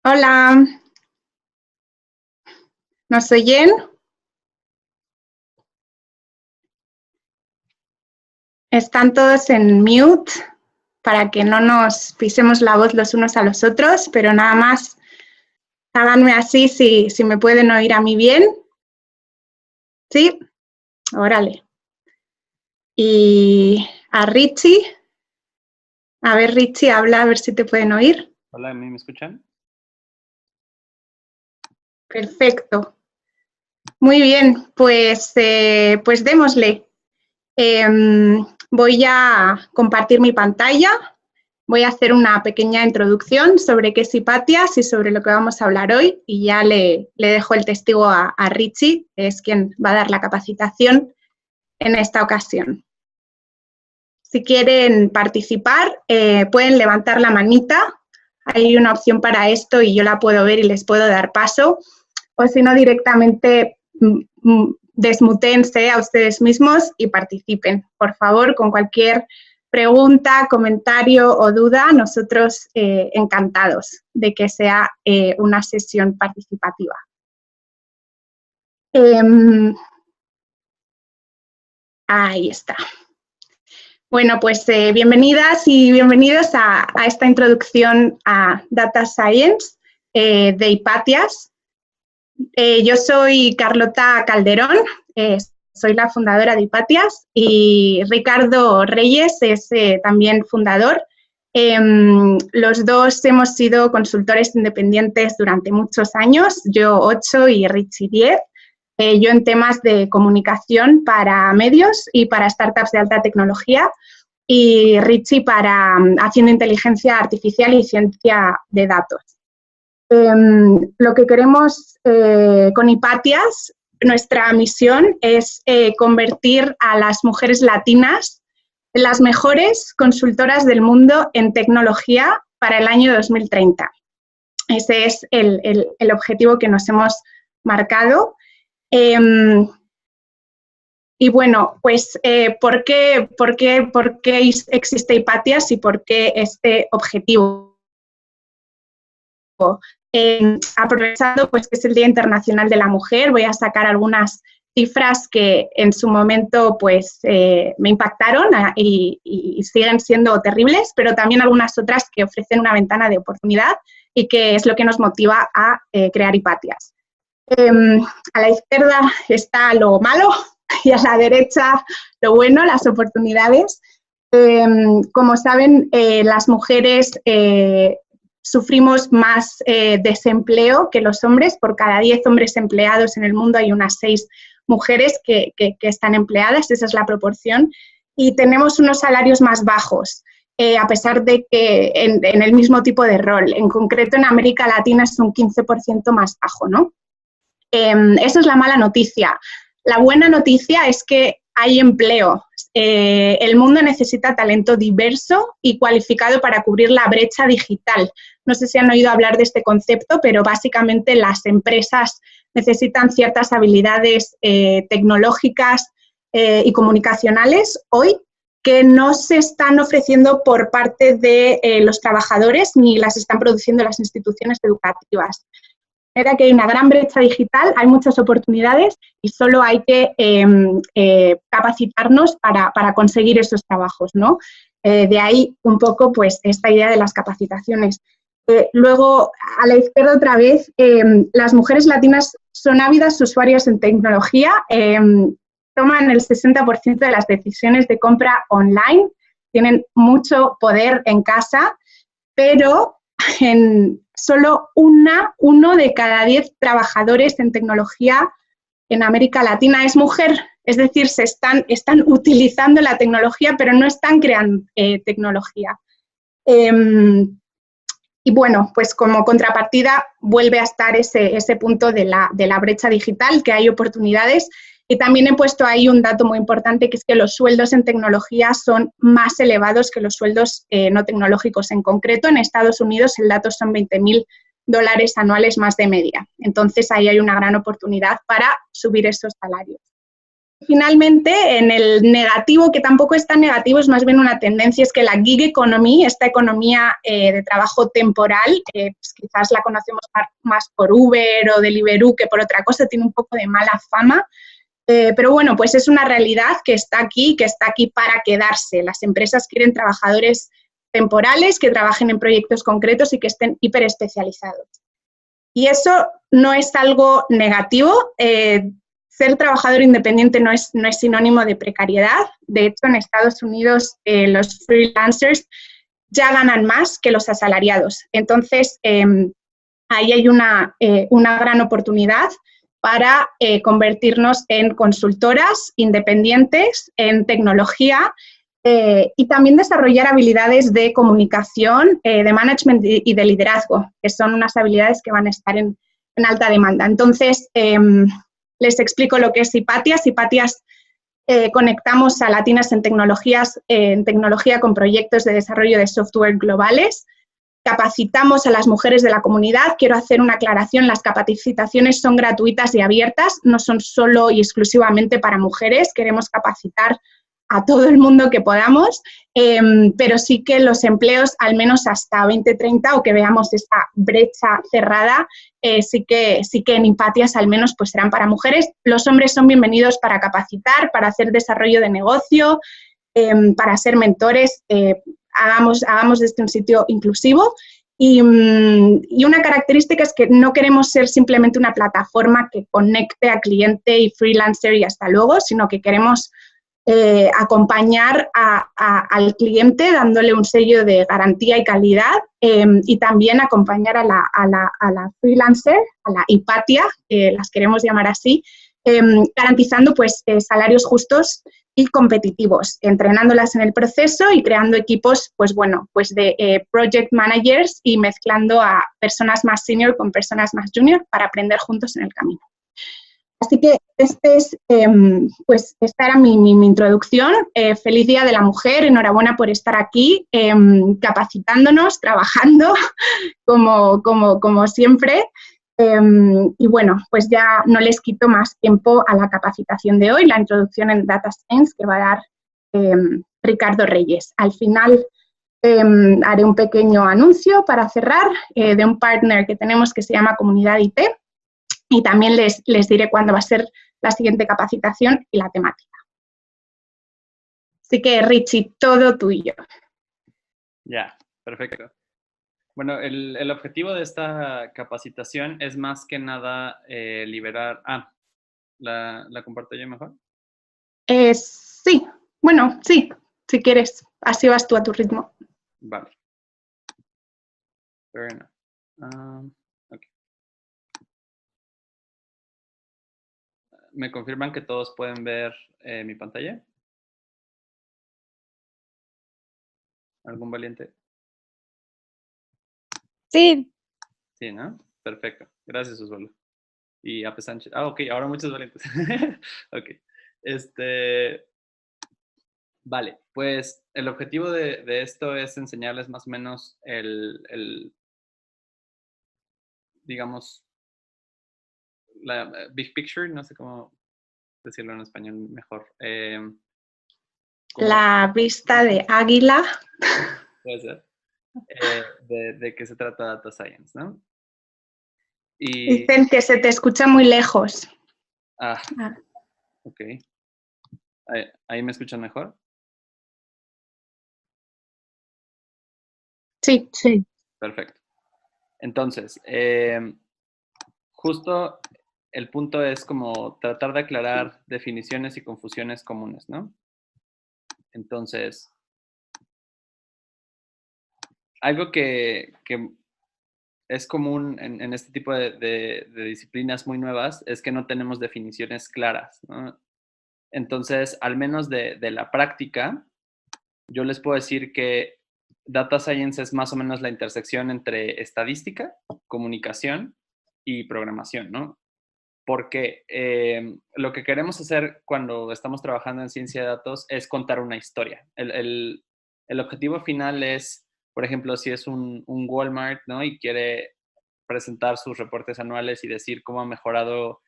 Hola, ¿nos oyen? Están todos en mute para que no nos pisemos la voz los unos a los otros, pero nada más háganme así si me pueden oír a mí bien. ¿Sí? Órale. Y a Richie. A ver, Richie, habla a ver si te pueden oír. Hola, ¿a mí me escuchan? Perfecto. Muy bien, pues démosle. Voy a compartir mi pantalla. Voy a hacer una pequeña introducción sobre qué es Hipatias y sobre lo que vamos a hablar hoy y ya le dejo el testigo a Richie, que es quien va a dar la capacitación en esta ocasión. Si quieren participar, pueden levantar la manita. Hay una opción para esto y yo la puedo ver y les puedo dar paso. O si no, directamente desmutense a ustedes mismos y participen. Por favor, con cualquier pregunta, comentario o duda, nosotros encantados de que sea una sesión participativa. Ahí está. Bueno, pues bienvenidas y bienvenidos a esta introducción a Data Science de Hipatias. Yo soy Carlota Calderón, soy la fundadora de Hipatias y Ricardo Reyes es también fundador. Los dos hemos sido consultores independientes durante muchos años, yo 8 y Richie 10. Yo en temas de comunicación para medios y para startups de alta tecnología y Richie para haciendo inteligencia artificial y ciencia de datos. Lo que queremos con Hipatias, nuestra misión es convertir a las mujeres latinas en las mejores consultoras del mundo en tecnología para el año 2030. Ese es el objetivo que nos hemos marcado. Y bueno, pues, ¿por qué existe Hipatias y por qué este objetivo? Aprovechando pues, que es el Día Internacional de la Mujer, voy a sacar algunas cifras que en su momento pues, me impactaron y siguen siendo terribles, pero también algunas otras que ofrecen una ventana de oportunidad y que es lo que nos motiva a crear Hipatias. A la izquierda está lo malo y a la derecha lo bueno, las oportunidades. Como saben, las mujeres sufrimos más desempleo que los hombres. Por cada 10 hombres empleados en el mundo hay unas 6 mujeres que están empleadas, esa es la proporción, y tenemos unos salarios más bajos, a pesar de que en el mismo tipo de rol. En concreto, en América Latina es un 15% más bajo, ¿no? Esa es la mala noticia. La buena noticia es que hay empleo. El mundo necesita talento diverso y cualificado para cubrir la brecha digital. No sé si han oído hablar de este concepto, pero básicamente las empresas necesitan ciertas habilidades tecnológicas y comunicacionales hoy que no se están ofreciendo por parte de los trabajadores ni las están produciendo las instituciones educativas. Era que hay una gran brecha digital, hay muchas oportunidades y solo hay que capacitarnos para conseguir esos trabajos, ¿no? De ahí un poco pues esta idea de las capacitaciones. Luego, a la izquierda otra vez, las mujeres latinas son ávidas usuarias en tecnología, toman el 60% de las decisiones de compra online, tienen mucho poder en casa, pero solo uno de cada 10 trabajadores en tecnología en América Latina es mujer. Es decir, están utilizando la tecnología, pero no están creando tecnología. Y bueno, pues como contrapartida vuelve a estar ese punto de la brecha digital, que hay oportunidades. Y también he puesto ahí un dato muy importante, que es que los sueldos en tecnología son más elevados que los sueldos no tecnológicos. En concreto, en Estados Unidos el dato son $20.000 anuales más de media. Entonces, ahí hay una gran oportunidad para subir esos salarios. Finalmente, en el negativo, que tampoco es tan negativo, es más bien una tendencia, es que la gig economy, esta economía de trabajo temporal, pues quizás la conocemos más por Uber o Deliveroo que por otra cosa, tiene un poco de mala fama, pero bueno, pues es una realidad que está aquí para quedarse. Las empresas quieren trabajadores temporales que trabajen en proyectos concretos y que estén hiperespecializados. Y eso no es algo negativo. Ser trabajador independiente no es sinónimo de precariedad. De hecho, en Estados Unidos los freelancers ya ganan más que los asalariados. Entonces, ahí hay una gran oportunidad para convertirnos en consultoras independientes en tecnología y también desarrollar habilidades de comunicación, de management y de liderazgo, que son unas habilidades que van a estar en alta demanda. Entonces, les explico lo que es Hipatias. Hipatias conectamos a latinas en tecnología con proyectos de desarrollo de software globales. Capacitamos a las mujeres de la comunidad. Quiero hacer una aclaración, las capacitaciones son gratuitas y abiertas, no son solo y exclusivamente para mujeres, queremos capacitar a todo el mundo que podamos, pero sí que los empleos, al menos hasta 2030, o que veamos esta brecha cerrada, sí que en Hipatias al menos pues serán para mujeres. Los hombres son bienvenidos para capacitar, para hacer desarrollo de negocio, para ser mentores, hagamos de este un sitio inclusivo. Y una característica es que no queremos ser simplemente una plataforma que conecte a cliente y freelancer y hasta luego, sino que queremos acompañar al cliente dándole un sello de garantía y calidad y también acompañar a la freelancer, a la Hipatia, que las queremos llamar así, garantizando pues salarios justos y competitivos, entrenándolas en el proceso y creando equipos pues de project managers y mezclando a personas más senior con personas más junior para aprender juntos en el camino. Así que esta era mi introducción. Feliz Día de la Mujer, enhorabuena por estar aquí, capacitándonos, trabajando, como siempre. Y bueno, pues ya no les quito más tiempo a la capacitación de hoy, la introducción en Data Science que va a dar Ricardo Reyes. Al final haré un pequeño anuncio para cerrar de un partner que tenemos que se llama Comunidad IT. Y también les diré cuándo va a ser la siguiente capacitación y la temática. Así que, Richie, todo tuyo. Ya, perfecto. Bueno, el objetivo de esta capacitación es más que nada liberar... ¿la comparto yo mejor? Sí, bueno, sí, si quieres. Así vas tú a tu ritmo. Vale. Fair enough. Okay. ¿Me confirman que todos pueden ver mi pantalla? ¿Algún valiente? Sí. Sí, ¿no? Perfecto. Gracias, Osvaldo. Y Ape Sánchez. Ok, ahora muchos valientes. Ok. Vale, pues el objetivo de esto es enseñarles más o menos digamos, la big picture, no sé cómo decirlo en español mejor. La vista de águila. Puede ser. De qué se trata Data Science, ¿no? Y... Dicen que se te escucha muy lejos. Ok. ¿Ahí me escuchan mejor? Sí, sí. Perfecto. Entonces, justo el punto es como tratar de aclarar definiciones y confusiones comunes, ¿no? Entonces, algo que es común en este tipo de disciplinas muy nuevas es que no tenemos definiciones claras, ¿no? Entonces, al menos de la práctica, yo les puedo decir que Data Science es más o menos la intersección entre estadística, comunicación y programación, ¿no? Porque lo que queremos hacer cuando estamos trabajando en ciencia de datos es contar una historia. El objetivo final es, por ejemplo, si es un Walmart, ¿no? Y quiere presentar sus reportes anuales y decir cómo ha mejorado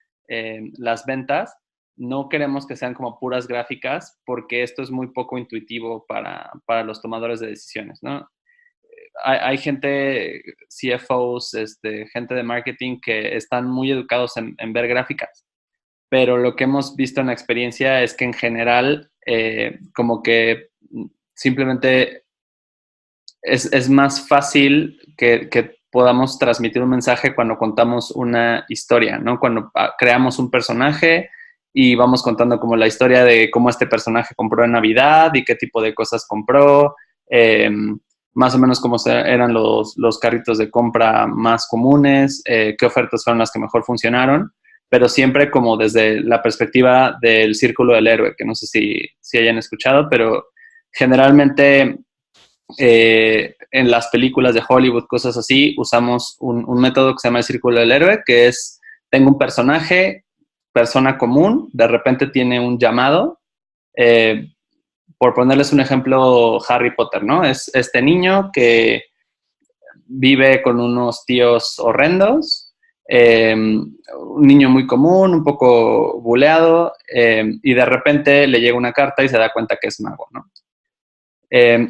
las ventas, no queremos que sean como puras gráficas porque esto es muy poco intuitivo para los tomadores de decisiones, ¿no? Hay gente, CFOs, gente de marketing que están muy educados en ver gráficas, pero lo que hemos visto en la experiencia es que en general como que simplemente es más fácil que podamos transmitir un mensaje cuando contamos una historia, ¿no? Cuando creamos un personaje y vamos contando como la historia de cómo este personaje compró en Navidad y qué tipo de cosas compró, más o menos cómo eran los carritos de compra más comunes, qué ofertas fueron las que mejor funcionaron, pero siempre como desde la perspectiva del círculo del héroe, que no sé si hayan escuchado, pero generalmente en las películas de Hollywood, cosas así, usamos un método que se llama el círculo del héroe, que es, tengo un personaje, persona común, de repente tiene un llamado, por ponerles un ejemplo, Harry Potter, ¿no? Es este niño que vive con unos tíos horrendos, un niño muy común, un poco buleado, y de repente le llega una carta y se da cuenta que es mago, ¿no?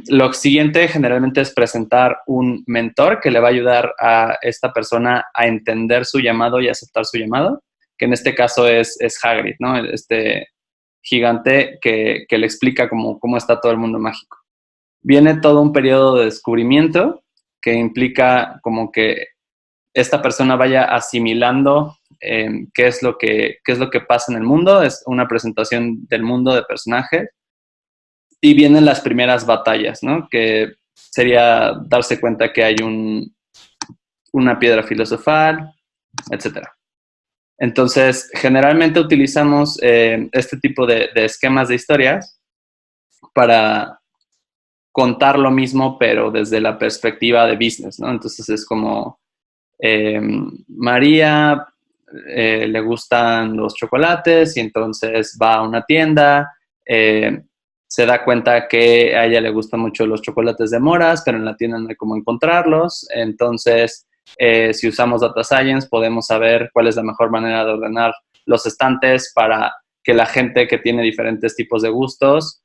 Lo siguiente generalmente es presentar un mentor que le va a ayudar a esta persona a entender su llamado y aceptar su llamado, que en este caso es Hagrid, ¿no? Este gigante que le explica cómo está todo el mundo mágico. Viene todo un periodo de descubrimiento que implica como que esta persona vaya asimilando qué es lo que pasa en el mundo. Es una presentación del mundo de personajes. Y vienen las primeras batallas, ¿no? Que sería darse cuenta que hay una piedra filosofal, etcétera. Entonces, generalmente utilizamos este tipo de esquemas de historias para contar lo mismo, pero desde la perspectiva de business, ¿no? Entonces es como María le gustan los chocolates y entonces va a una tienda, se da cuenta que a ella le gustan mucho los chocolates de moras, pero en la tienda no hay cómo encontrarlos. Entonces, si usamos Data Science, podemos saber cuál es la mejor manera de ordenar los estantes para que la gente que tiene diferentes tipos de gustos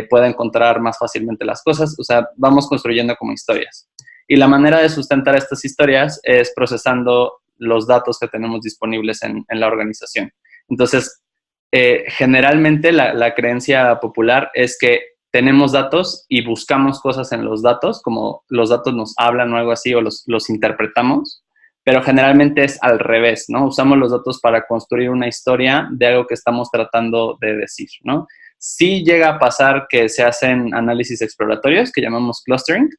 pueda encontrar más fácilmente las cosas. O sea, vamos construyendo como historias. Y la manera de sustentar estas historias es procesando los datos que tenemos disponibles en la organización. Entonces, generalmente la creencia popular es que tenemos datos y buscamos cosas en los datos, como los datos nos hablan o algo así, o los interpretamos, pero generalmente es al revés, ¿no? Usamos los datos para construir una historia de algo que estamos tratando de decir, ¿no? Sí llega a pasar que se hacen análisis exploratorios, que llamamos clustering,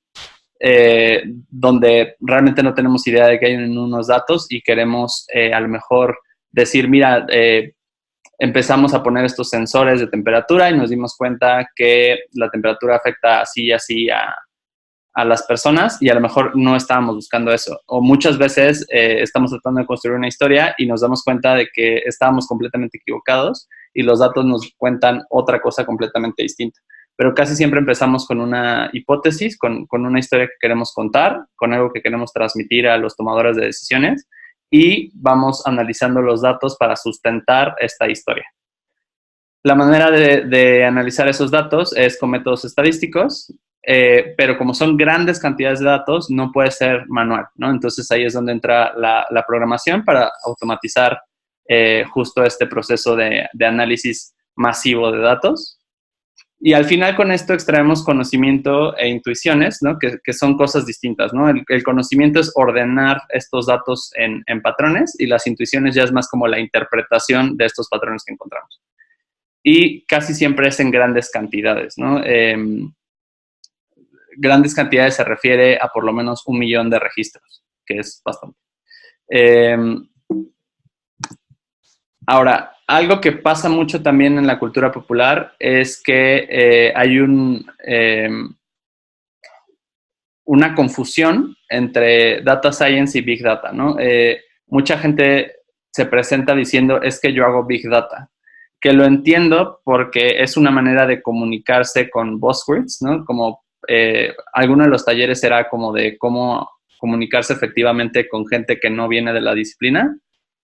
donde realmente no tenemos idea de qué hay en unos datos y queremos a lo mejor decir, mira, empezamos a poner estos sensores de temperatura y nos dimos cuenta que la temperatura afecta así y así a las personas y a lo mejor no estábamos buscando eso. O muchas veces estamos tratando de construir una historia y nos damos cuenta de que estábamos completamente equivocados y los datos nos cuentan otra cosa completamente distinta. Pero casi siempre empezamos con una hipótesis, con una historia que queremos contar, con algo que queremos transmitir a los tomadores de decisiones y vamos analizando los datos para sustentar esta historia. La manera de analizar esos datos es con métodos estadísticos, pero como son grandes cantidades de datos, no puede ser manual, ¿no? Entonces ahí es donde entra la programación para automatizar justo este proceso de análisis masivo de datos. Y al final con esto extraemos conocimiento e intuiciones, ¿no? Que son cosas distintas, ¿no? El conocimiento es ordenar estos datos en patrones y las intuiciones ya es más como la interpretación de estos patrones que encontramos. Y casi siempre es en grandes cantidades, ¿no? Grandes cantidades se refiere a por lo menos 1 millón de registros, que es bastante. Ahora, algo que pasa mucho también en la cultura popular es que hay una confusión entre data science y big data, ¿no? Mucha gente se presenta diciendo, es que yo hago big data, que lo entiendo porque es una manera de comunicarse con buzzwords, ¿no? Como alguno de los talleres era como de cómo comunicarse efectivamente con gente que no viene de la disciplina,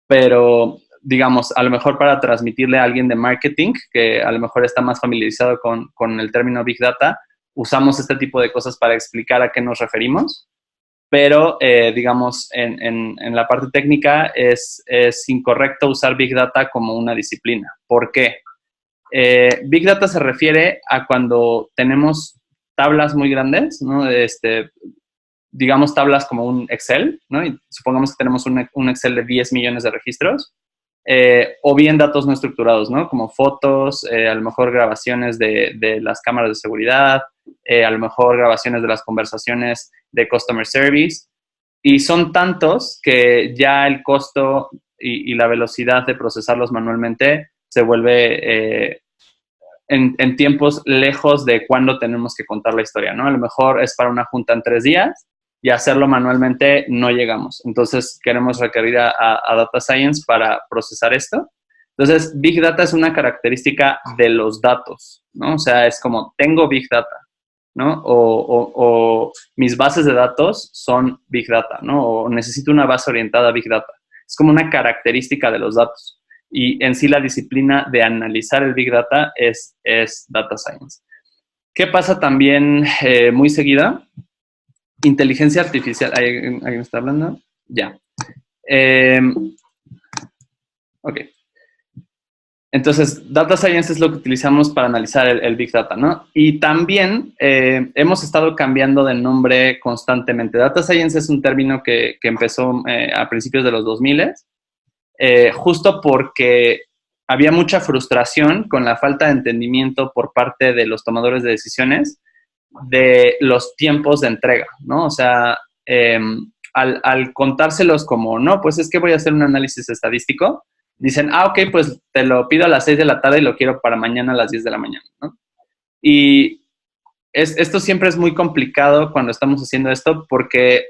pero digamos, a lo mejor para transmitirle a alguien de marketing, que a lo mejor está más familiarizado con el término Big Data, usamos este tipo de cosas para explicar a qué nos referimos, pero, digamos, en la parte técnica es incorrecto usar Big Data como una disciplina. ¿Por qué? Big Data se refiere a cuando tenemos tablas muy grandes, ¿no? Digamos tablas como un Excel, ¿no? Y supongamos que tenemos un Excel de 10 millones de registros, o bien datos no estructurados, ¿no? Como fotos, a lo mejor grabaciones de las cámaras de seguridad, a lo mejor grabaciones de las conversaciones de customer service, y son tantos que ya el costo y la velocidad de procesarlos manualmente se vuelve en tiempos lejos de cuando tenemos que contar la historia, ¿no? A lo mejor es para una junta en 3 días y hacerlo manualmente no llegamos. Entonces, queremos requerir a Data Science para procesar esto. Entonces, Big Data es una característica de los datos, ¿no? O sea, es como, tengo Big Data, ¿no? O mis bases de datos son Big Data, ¿no? O necesito una base orientada a Big Data. Es como una característica de los datos. Y en sí la disciplina de analizar el Big Data es Data Science. ¿Qué pasa también muy seguida? Inteligencia artificial. ¿Alguien me está hablando? Ya. Ok. Entonces, Data Science es lo que utilizamos para analizar el Big Data, ¿no? Y también hemos estado cambiando de nombre constantemente. Data Science es un término que empezó a principios de los 2000, justo porque había mucha frustración con la falta de entendimiento por parte de los tomadores de decisiones de los tiempos de entrega, ¿no? O sea, al contárselos como, no, pues es que voy a hacer un análisis estadístico, dicen, ok, pues te lo pido a las 6 de la tarde y lo quiero para mañana a las 10 de la mañana, ¿no? Y esto siempre es muy complicado cuando estamos haciendo esto porque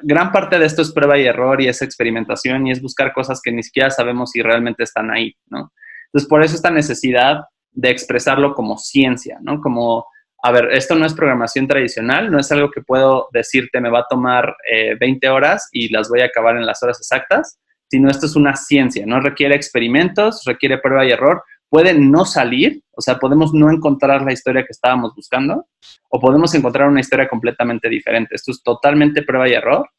gran parte de esto es prueba y error y es experimentación y es buscar cosas que ni siquiera sabemos si realmente están ahí, ¿no? Entonces, por eso esta necesidad de expresarlo como ciencia, ¿no? Como, a ver, esto no es programación tradicional, no es algo que puedo decirte me va a tomar 20 horas y las voy a acabar en las horas exactas, sino esto es una ciencia, ¿no? Requiere experimentos, requiere prueba y error, puede no salir, o sea, podemos no encontrar la historia que estábamos buscando, o podemos encontrar una historia completamente diferente. Esto es totalmente prueba y error.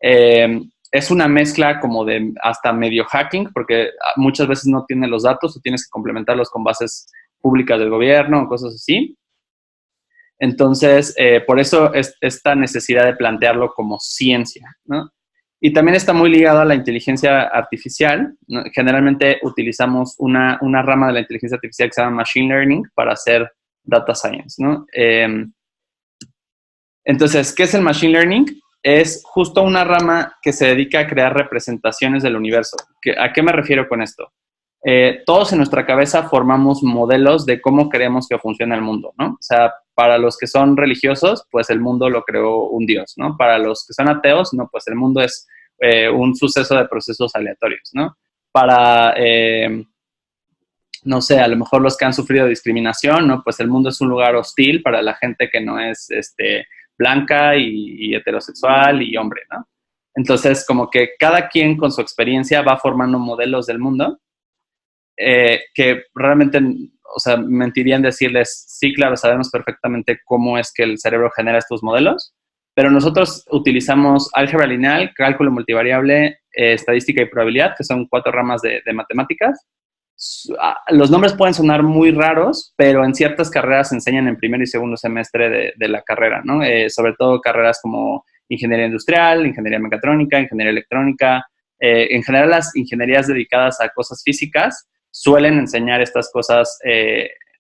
Es una mezcla como de hasta medio hacking, porque muchas veces no tiene los datos o tienes que complementarlos con bases públicas del gobierno o cosas así. Entonces, por eso es esta necesidad de plantearlo como ciencia, ¿no? Y también está muy ligado a la inteligencia artificial, ¿no? Generalmente utilizamos una rama de la inteligencia artificial que se llama Machine Learning para hacer Data Science, ¿no? Entonces, ¿qué es el Machine Learning? Es justo una rama que se dedica a crear representaciones del universo. ¿A qué me refiero con esto? Todos en nuestra cabeza formamos modelos de cómo queremos que funcione el mundo, ¿no? O sea, para los que son religiosos, pues el mundo lo creó un dios, ¿no? Para los que son ateos, no, pues el mundo es un suceso de procesos aleatorios, ¿no? Para, no sé, a lo mejor los que han sufrido discriminación, ¿no? Pues el mundo es un lugar hostil para la gente que no es blanca y heterosexual y hombre, ¿no? Entonces, como que cada quien con su experiencia va formando modelos del mundo que realmente, o sea, mentiría en decirles, sí, claro, sabemos perfectamente cómo es que el cerebro genera estos modelos, pero nosotros utilizamos álgebra lineal, cálculo multivariable, estadística y probabilidad, que son 4 ramas de matemáticas. Los nombres pueden sonar muy raros, pero en ciertas carreras se enseñan en primer y segundo semestre de la carrera, ¿no? Sobre todo carreras como ingeniería industrial, ingeniería mecatrónica, ingeniería electrónica. En general, las ingenierías dedicadas a cosas físicas suelen enseñar estas cosas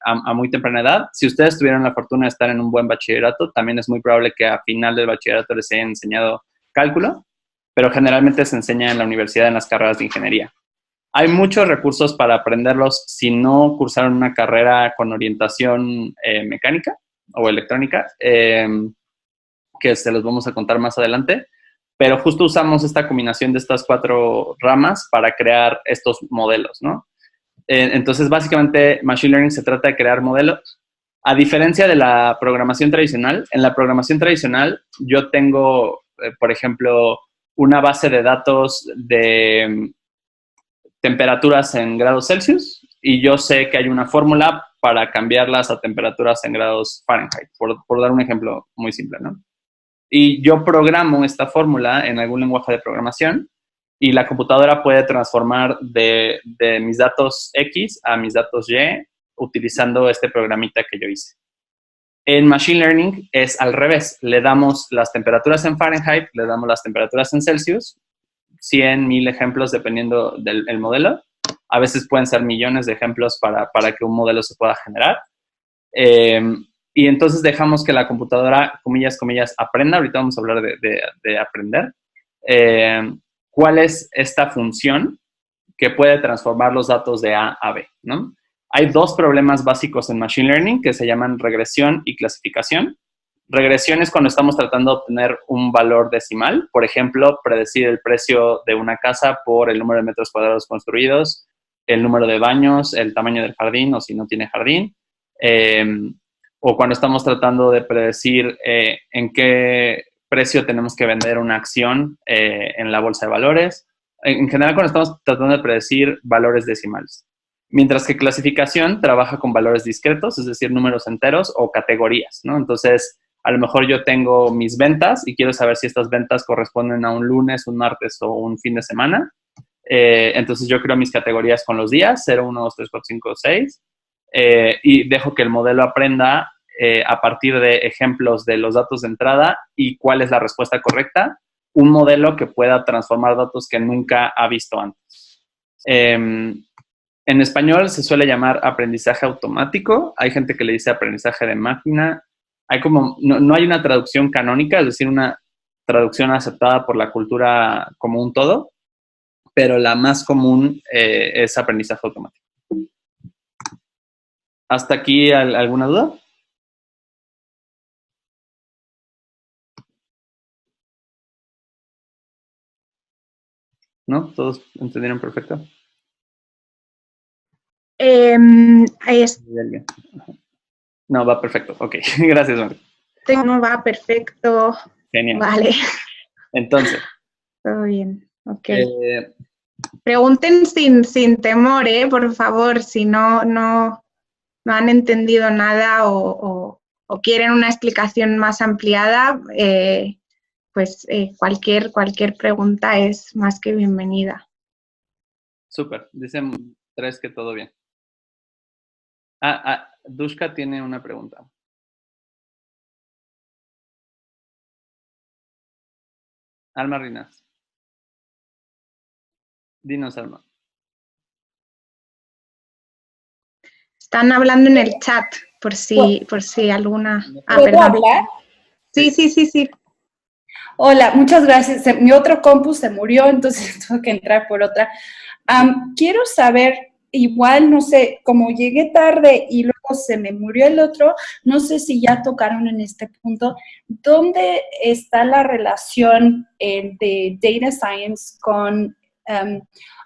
a muy temprana edad. Si ustedes tuvieron la fortuna de estar en un buen bachillerato, también es muy probable que a final del bachillerato les hayan enseñado cálculo, pero generalmente se enseña en la universidad en las carreras de ingeniería. Hay muchos recursos para aprenderlos si no cursaron una carrera con orientación mecánica o electrónica, que se los vamos a contar más adelante, pero justo usamos esta combinación de estas 4 ramas para crear estos modelos, ¿no? Entonces, básicamente, Machine Learning se trata de crear modelos. A diferencia de la programación tradicional, en la programación tradicional yo tengo, por ejemplo, una base de datos de temperaturas en grados Celsius y yo sé que hay una fórmula para cambiarlas a temperaturas en grados Fahrenheit, por dar un ejemplo muy simple, ¿no? Y yo programo esta fórmula en algún lenguaje de programación y la computadora puede transformar de mis datos X a mis datos Y utilizando este programita que yo hice. En Machine Learning es al revés. Le damos las temperaturas en Fahrenheit, le damos las temperaturas en Celsius, 100, 1000 ejemplos dependiendo del modelo. A veces pueden ser millones de ejemplos para que un modelo se pueda generar. Y entonces dejamos que la computadora, comillas, comillas, aprenda. Ahorita vamos a hablar de aprender. ¿Cuál es esta función que puede transformar los datos de A a B, ¿no? Hay dos problemas básicos en Machine Learning que se llaman regresión y clasificación. Regresión es cuando estamos tratando de obtener un valor decimal. Por ejemplo, predecir el precio de una casa por el número de metros cuadrados construidos, el número de baños, el tamaño del jardín o si no tiene jardín. O cuando estamos tratando de predecir en qué precio tenemos que vender una acción en la bolsa de valores. En general, cuando estamos tratando de predecir valores decimales. Mientras que clasificación trabaja con valores discretos, es decir, números enteros o categorías, ¿no? Entonces, a lo mejor yo tengo mis ventas y quiero saber si estas ventas corresponden a un lunes, un martes o un fin de semana. Entonces, yo creo mis categorías con los días, 0, 1, 2, 3, 4, 5, 6, y dejo que el modelo aprenda a partir de ejemplos de los datos de entrada y cuál es la respuesta correcta, un modelo que pueda transformar datos que nunca ha visto antes. En español se suele llamar aprendizaje automático. Hay gente que le dice aprendizaje de máquina. Hay como, no hay una traducción canónica, es decir, una traducción aceptada por la cultura como un todo, pero la más común es aprendizaje automático. ¿Hasta aquí alguna duda? ¿No? ¿Todos entendieron perfecto? No, va perfecto. Ok, gracias, Marta. No va perfecto. Genial. Vale. Entonces. Todo bien, ok. Pregunten sin temor, por favor, si no han entendido nada o quieren una explicación más ampliada, pues cualquier pregunta es más que bienvenida. Súper, dicen 3 que todo bien. Dushka tiene una pregunta. Alma Rinas. Dinos, Alma. Están hablando en el chat, por si alguna... ¿Puedo hablar? Sí. Hola, muchas gracias. Mi otro compu se murió, entonces tuve que entrar por otra. Quiero saber, igual, no sé, como llegué tarde y luego se me murió el otro, no sé si ya tocaron en este punto, ¿dónde está la relación de Data Science con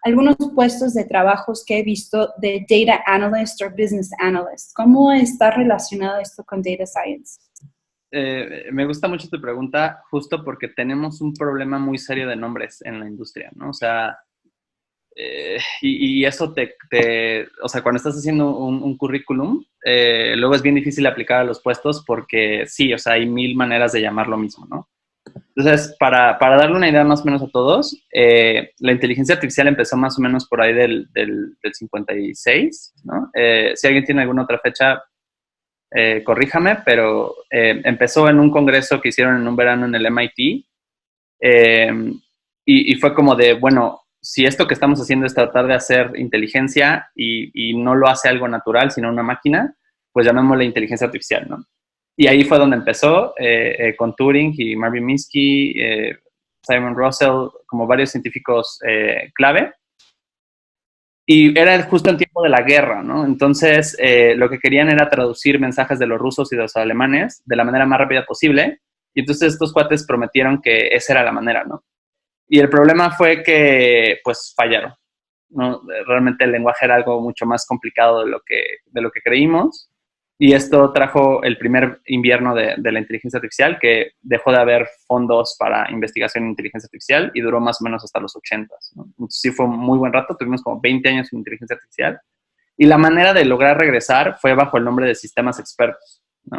algunos puestos de trabajos que he visto de Data Analyst o Business Analyst? ¿Cómo está relacionado esto con Data Science? Me gusta mucho tu pregunta, justo porque tenemos un problema muy serio de nombres en la industria, ¿no? O sea, y eso o sea, cuando estás haciendo un currículum, luego es bien difícil aplicar a los puestos porque sí, o sea, hay 1000 maneras de llamar lo mismo, ¿no? Entonces, para darle una idea más o menos a todos, la inteligencia artificial empezó más o menos por ahí del 56, ¿no? Si alguien tiene alguna otra fecha, corríjame, pero empezó en un congreso que hicieron en un verano en el MIT y fue como de, bueno, si esto que estamos haciendo es tratar de hacer inteligencia y no lo hace algo natural, sino una máquina, pues llamémosle inteligencia artificial, ¿no? Y ahí fue donde empezó con Turing y Marvin Minsky, Simon Russell, como varios científicos clave. Y era justo en tiempo de la guerra, ¿no? Entonces, lo que querían era traducir mensajes de los rusos y de los alemanes de la manera más rápida posible. Y entonces estos cuates prometieron que esa era la manera, ¿no? Y el problema fue que, pues, fallaron, ¿no? Realmente el lenguaje era algo mucho más complicado de lo que creímos. Y esto trajo el primer invierno de la inteligencia artificial, que dejó de haber fondos para investigación en inteligencia artificial y duró más o menos hasta los 80s, ¿no? Entonces, sí fue un muy buen rato, tuvimos como 20 años en inteligencia artificial. Y la manera de lograr regresar fue bajo el nombre de sistemas expertos, ¿no?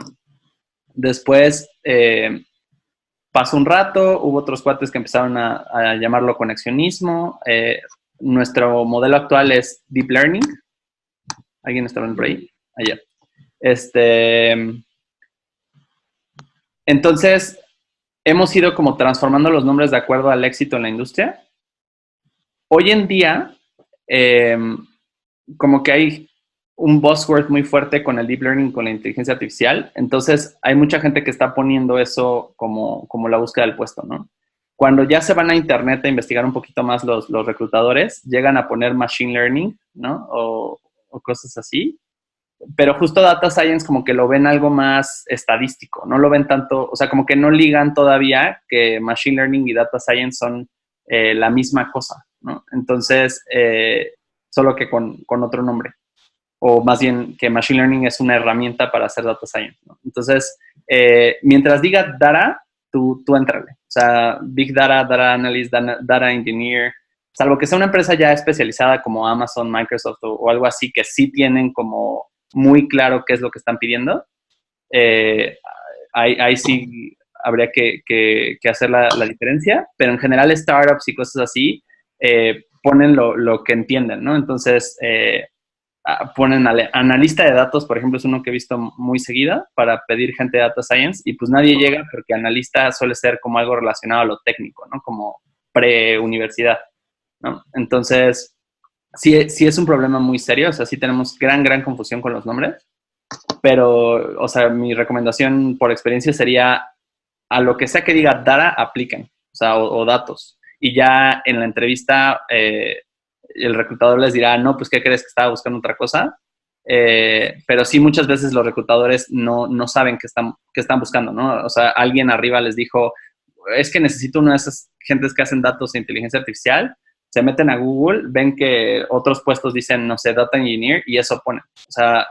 Después pasó un rato, hubo otros cuates que empezaron a llamarlo conexionismo. Nuestro modelo actual es Deep Learning. ¿Alguien está hablando por ahí? Allá. Entonces, hemos ido como transformando los nombres de acuerdo al éxito en la industria. Hoy en día, como que hay un buzzword muy fuerte con el deep learning, con la inteligencia artificial. Entonces, hay mucha gente que está poniendo eso como la búsqueda del puesto, ¿no? Cuando ya se van a internet a investigar un poquito más los reclutadores, llegan a poner machine learning, ¿no? O cosas así. Pero justo data science como que lo ven algo más estadístico, no lo ven tanto, o sea, como que no ligan todavía que machine learning y data science son la misma cosa, ¿no? Entonces, solo que con otro nombre, o más bien que machine learning es una herramienta para hacer data science, ¿no? Entonces, mientras diga data, tú éntrale, o sea, big data, data analyst, data engineer, salvo que sea una empresa ya especializada como Amazon, Microsoft o algo así, que sí tienen como muy claro qué es lo que están pidiendo, ahí sí habría que hacer la diferencia, pero en general startups y cosas así ponen lo que entienden, ¿no? Entonces, ponen analista de datos, por ejemplo, es uno que he visto muy seguida para pedir gente de data science y pues nadie llega porque analista suele ser como algo relacionado a lo técnico, ¿no? Como pre-universidad, ¿no? Entonces, sí es un problema muy serio, o sea, sí tenemos gran confusión con los nombres, pero, o sea, mi recomendación por experiencia sería a lo que sea que diga data, apliquen, o sea, o datos. Y ya en la entrevista el reclutador les dirá, no, pues, ¿qué crees que estaba buscando otra cosa? Pero sí, muchas veces los reclutadores no saben qué están buscando, ¿no? O sea, alguien arriba les dijo, es que necesito una de esas gentes que hacen datos de inteligencia artificial, se meten a Google, ven que otros puestos dicen, no sé, data engineer, y eso ponen. O sea,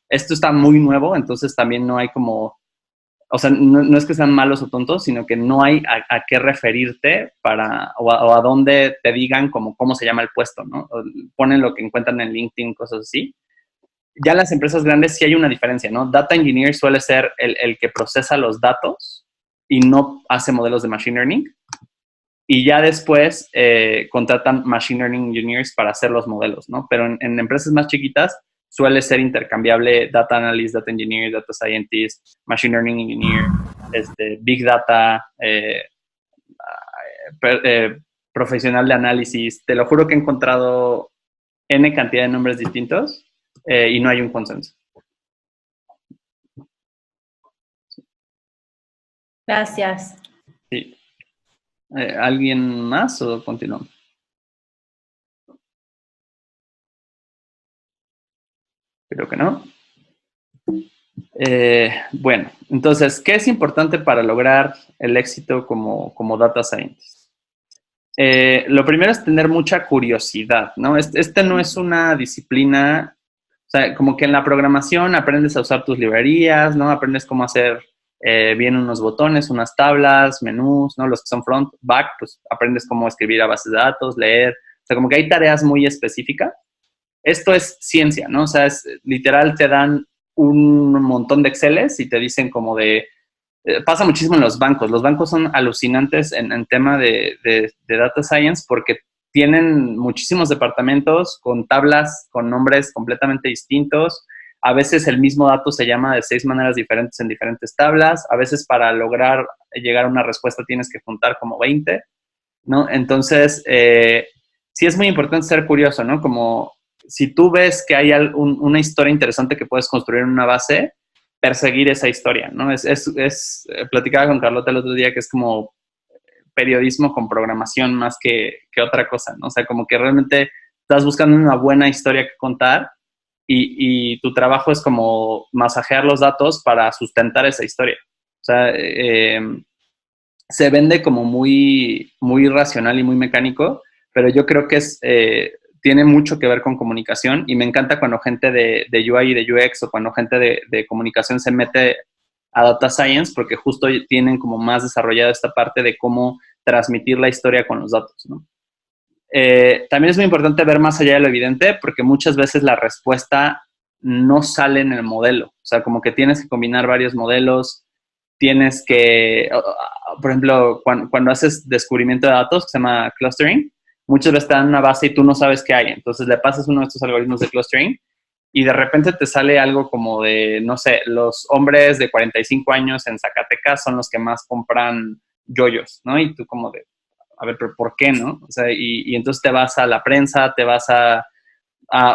esto está muy nuevo, entonces también no hay como, o sea, no es que sean malos o tontos, sino que no hay a qué referirte o a dónde te digan como cómo se llama el puesto, ¿no? O ponen lo que encuentran en LinkedIn, cosas así. Ya las empresas grandes sí hay una diferencia, ¿no? Data engineer suele ser el que procesa los datos y no hace modelos de machine learning. Y ya después contratan machine learning engineers para hacer los modelos, ¿no? Pero en empresas más chiquitas suele ser intercambiable data analyst, data engineer, data scientist, machine learning engineer, big data, profesional de análisis. Te lo juro que he encontrado N cantidad de nombres distintos y no hay un consenso. Gracias. Sí. ¿Alguien más o continuamos? Creo que no. Bueno, entonces, ¿qué es importante para lograr el éxito como data scientist? Lo primero es tener mucha curiosidad, ¿no? Este no es una disciplina, o sea, como que en la programación aprendes a usar tus librerías, ¿no? Aprendes cómo hacer bien unos botones, unas tablas, menús, ¿no? Los que son front, back, pues aprendes cómo escribir a bases de datos, leer, o sea, como que hay tareas muy específicas. Esto es ciencia, ¿no? O sea, literal te dan un montón de Exceles y te dicen como de... pasa muchísimo en los bancos. Los bancos son alucinantes en tema de data science porque tienen muchísimos departamentos con tablas, con nombres completamente distintos. A veces el mismo dato se llama de 6 maneras diferentes en diferentes tablas. A veces para lograr llegar a una respuesta tienes que juntar como 20, ¿no? Entonces, sí es muy importante ser curioso, ¿no? Como si tú ves que hay una historia interesante que puedes construir en una base, perseguir esa historia, ¿no? Platicaba con Carlota el otro día que es como periodismo con programación más que otra cosa, ¿no? O sea, como que realmente estás buscando una buena historia que contar y tu trabajo es como masajear los datos para sustentar esa historia. O sea, se vende como muy racional y muy mecánico, pero yo creo que tiene mucho que ver con comunicación y me encanta cuando gente de UI y de UX o cuando gente de comunicación se mete a Data Science porque justo tienen como más desarrollada esta parte de cómo transmitir la historia con los datos, ¿no? También es muy importante ver más allá de lo evidente porque muchas veces la respuesta no sale en el modelo. O sea, como que tienes que combinar varios modelos, tienes que, por ejemplo, cuando haces descubrimiento de datos, que se llama clustering, muchas veces te dan una base y tú no sabes qué hay. Entonces le pasas uno de estos algoritmos de clustering y de repente te sale algo como de, no sé, los hombres de 45 años en Zacatecas son los que más compran yoyos, ¿no? Y tú como de, a ver, pero ¿por qué, no? O sea, y entonces te vas a la prensa, te vas a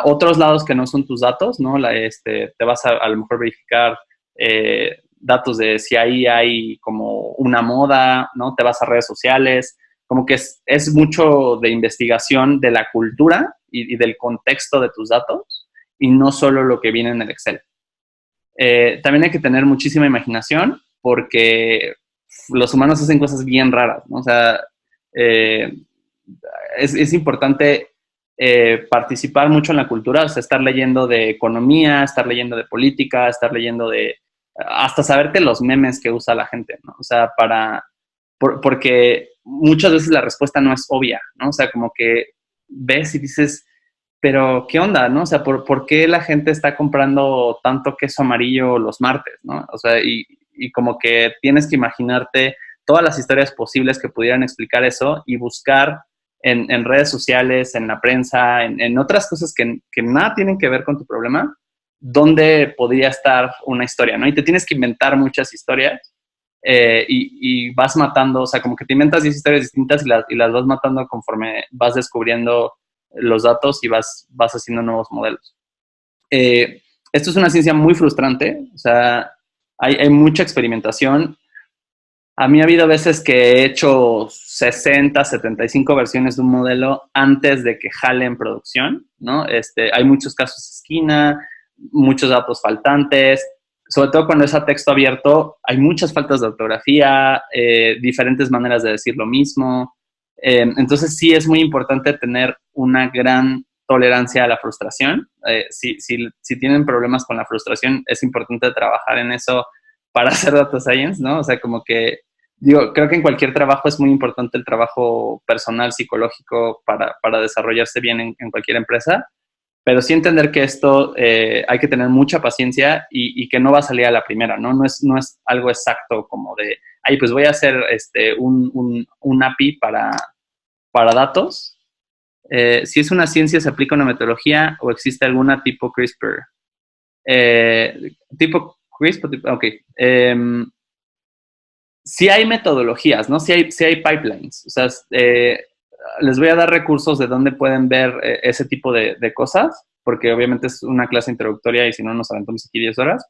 otros lados que no son tus datos, ¿no? Te vas a lo mejor verificar datos de si ahí hay como una moda, ¿no? Te vas a redes sociales, como que es mucho de investigación de la cultura y del contexto de tus datos y no solo lo que viene en el Excel. También hay que tener muchísima imaginación porque los humanos hacen cosas bien raras, ¿no? O sea, es importante participar mucho en la cultura, o sea, estar leyendo de economía, estar leyendo de política, estar leyendo de hasta saberte los memes que usa la gente, ¿no? O sea, porque muchas veces la respuesta no es obvia, ¿no? O sea, como que ves y dices, pero ¿qué onda, no? O sea, ¿por qué la gente está comprando tanto queso amarillo los martes, no? O sea, y como que tienes que imaginarte todas las historias posibles que pudieran explicar eso y buscar en redes sociales, en la prensa, en otras cosas que nada tienen que ver con tu problema, dónde podría estar una historia, ¿no? Y te tienes que inventar muchas historias y vas matando, o sea, como que te inventas 10 historias distintas y las vas matando conforme vas descubriendo los datos y vas haciendo nuevos modelos. Esto es una ciencia muy frustrante, o sea, hay mucha experimentación. A mí ha habido veces que he hecho 60, 75 versiones de un modelo antes de que jale en producción, ¿no? Hay muchos casos de esquina, muchos datos faltantes, sobre todo cuando es a texto abierto, hay muchas faltas de ortografía, diferentes maneras de decir lo mismo. Entonces sí es muy importante tener una gran tolerancia a la frustración. Si tienen problemas con la frustración, es importante trabajar en eso para hacer data science, ¿no? O sea, como que, digo, creo que en cualquier trabajo es muy importante el trabajo personal, psicológico, para desarrollarse bien en cualquier empresa, pero sí entender que esto hay que tener mucha paciencia y que no va a salir a la primera, ¿no? No es algo exacto como de, ay, pues voy a hacer un API para datos. Si es una ciencia, ¿se aplica una metodología o existe alguna tipo CRISPR? Tipo CRISPR, ok. Sí hay metodologías, ¿no? Sí hay pipelines. O sea, les voy a dar recursos de donde pueden ver ese tipo de cosas, porque obviamente es una clase introductoria y si no nos aventamos aquí 10 horas.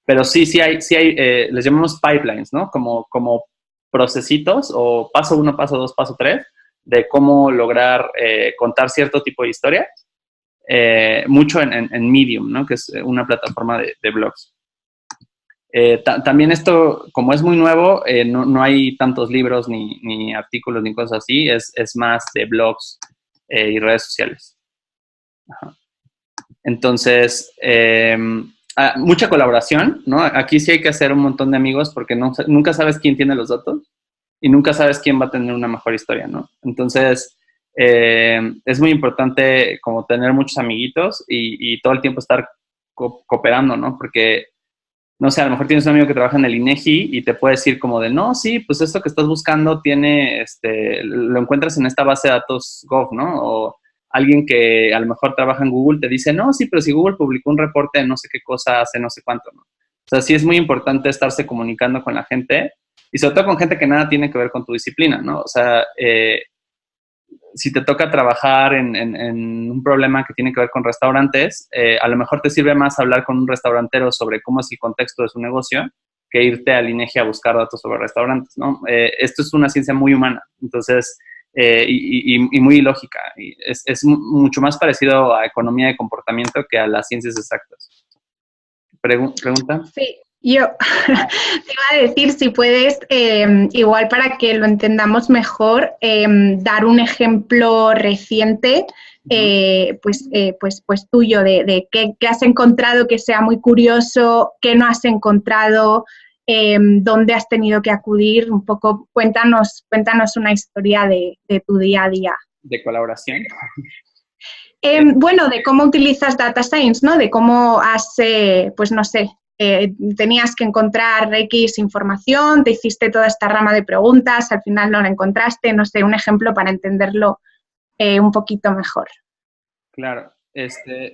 Pero sí hay, les llamamos pipelines, ¿no? Como procesitos o paso 1, paso 2, paso 3, de cómo lograr contar cierto tipo de historias. Mucho en Medium, ¿no? Que es una plataforma de blogs. También esto, como es muy nuevo, no hay tantos libros ni artículos ni cosas así, es más de blogs y redes sociales. Ajá. Entonces, mucha colaboración, ¿no? Aquí sí hay que hacer un montón de amigos porque nunca sabes quién tiene los datos y nunca sabes quién va a tener una mejor historia, ¿no? Entonces, es muy importante como tener muchos amiguitos y todo el tiempo estar cooperando, ¿no? Porque no sé, a lo mejor tienes un amigo que trabaja en el INEGI y te puede decir como de, no, sí, pues esto que estás buscando lo encuentras en esta base de datos Gov, ¿no? O alguien que a lo mejor trabaja en Google te dice, no, sí, pero si Google publicó un reporte de no sé qué cosa hace no sé cuánto, ¿no? O sea, sí es muy importante estarse comunicando con la gente y sobre todo con gente que nada tiene que ver con tu disciplina, ¿no? O sea, si te toca trabajar en un problema que tiene que ver con restaurantes, a lo mejor te sirve más hablar con un restaurantero sobre cómo es el contexto de su negocio que irte al INEGI a buscar datos sobre restaurantes, ¿no? Esto es una ciencia muy humana, entonces, y muy lógica. Y es mucho más parecido a economía de comportamiento que a las ciencias exactas. ¿Pregunta? Sí, Yo te iba a decir, si puedes, igual para que lo entendamos mejor, dar un ejemplo reciente, pues tuyo, de qué has encontrado que sea muy curioso, qué no has encontrado, dónde has tenido que acudir. Un poco, cuéntanos una historia de tu día a día. ¿De colaboración? Bueno, de cómo utilizas Data Science, ¿no? De cómo has, pues no sé, tenías que encontrar X información, te hiciste toda esta rama de preguntas, al final no la encontraste, no sé, un ejemplo para entenderlo un poquito mejor. Claro.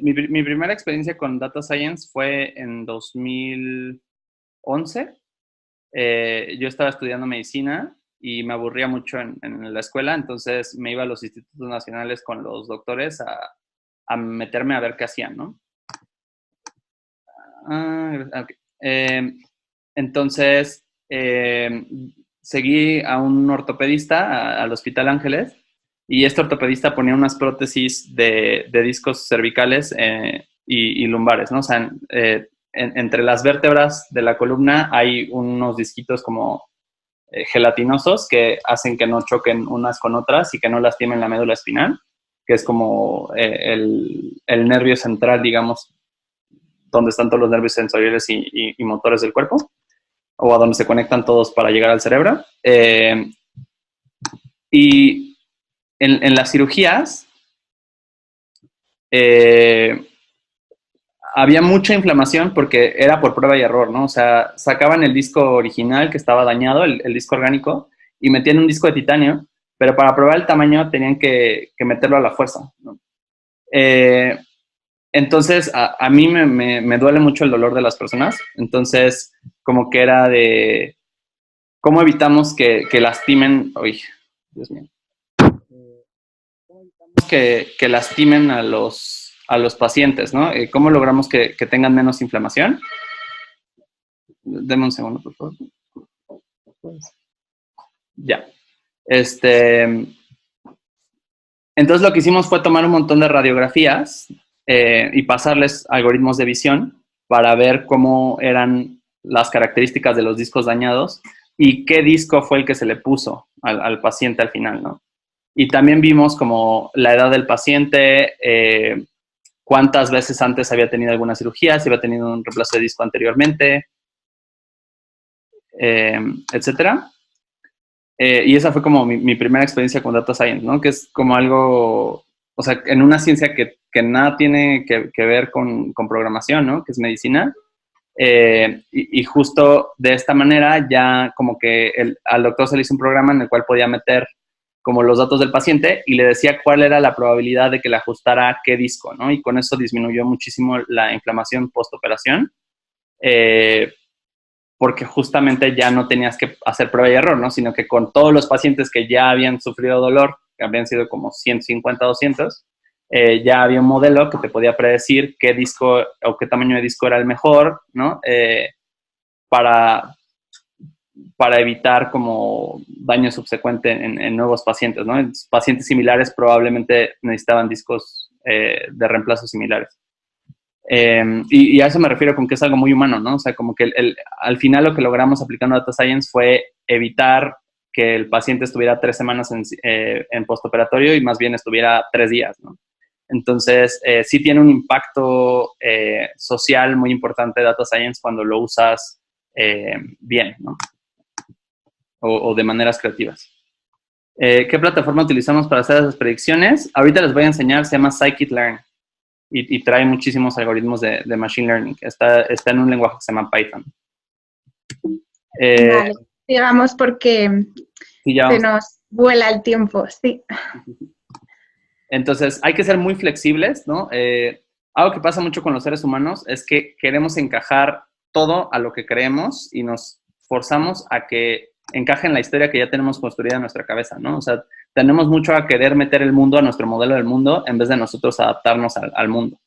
Mi primera experiencia con Data Science fue en 2011. Yo estaba estudiando medicina y me aburría mucho en la escuela, entonces me iba a los institutos nacionales con los doctores a meterme a ver qué hacían, ¿no? Okay. Entonces, seguí a un ortopedista al Hospital Ángeles y este ortopedista ponía unas prótesis de discos cervicales y lumbares, ¿no? O sea, entre las vértebras de la columna hay unos disquitos como gelatinosos que hacen que no choquen unas con otras y que no lastimen la médula espinal, que es como el nervio central, digamos, donde están todos los nervios sensoriales y motores del cuerpo, o a donde se conectan todos para llegar al cerebro. Y en las cirugías había mucha inflamación porque era por prueba y error, ¿no? O sea, sacaban el disco original que estaba dañado, el disco orgánico, y metían un disco de titanio, pero para probar el tamaño tenían que meterlo a la fuerza, ¿no? Entonces, a mí me duele mucho el dolor de las personas. Entonces, como que era de cómo evitamos que lastimen. Uy, Dios mío. ¿Cómo evitamos que lastimen a los pacientes, ¿no? ¿Cómo logramos que tengan menos inflamación? Deme un segundo, por favor. Ya. Entonces, lo que hicimos fue tomar un montón de radiografías y pasarles algoritmos de visión para ver cómo eran las características de los discos dañados y qué disco fue el que se le puso al paciente al final, ¿no? Y también vimos como la edad del paciente, cuántas veces antes había tenido alguna cirugía, si había tenido un reemplazo de disco anteriormente, etcétera. Y esa fue como mi primera experiencia con Data Science, ¿no? Que es como algo, o sea, en una ciencia que nada tiene que ver con programación, ¿no? Que es medicina. Y justo de esta manera ya como que al doctor se le hizo un programa en el cual podía meter como los datos del paciente y le decía cuál era la probabilidad de que le ajustara qué disco, ¿no? Y con eso disminuyó muchísimo la inflamación postoperación. Porque justamente ya no tenías que hacer prueba y error, ¿no? Sino que con todos los pacientes que ya habían sufrido dolor, que habrían sido como 150, 200, ya había un modelo que te podía predecir qué disco o qué tamaño de disco era el mejor, ¿no? Para evitar como daño subsecuente en nuevos pacientes, ¿no? En pacientes similares probablemente necesitaban discos de reemplazo similares. Y a eso me refiero con que es algo muy humano, ¿no? O sea, como que al final lo que logramos aplicando Data Science fue evitar que el paciente estuviera 3 semanas en postoperatorio y más bien estuviera 3 días, ¿no? Entonces, sí tiene un impacto social muy importante Data Science cuando lo usas bien, ¿no? O de maneras creativas. ¿Qué plataforma utilizamos para hacer esas predicciones? Ahorita les voy a enseñar, se llama Scikit-learn. Y trae muchísimos algoritmos de Machine Learning. Está en un lenguaje que se llama Python. Vale, digamos porque sí, se nos vuela el tiempo, sí. Entonces, hay que ser muy flexibles, ¿no? Algo que pasa mucho con los seres humanos es que queremos encajar todo a lo que creemos y nos forzamos a que encaje en la historia que ya tenemos construida en nuestra cabeza, ¿no? O sea, tenemos mucho a querer meter el mundo a nuestro modelo del mundo en vez de nosotros adaptarnos al mundo.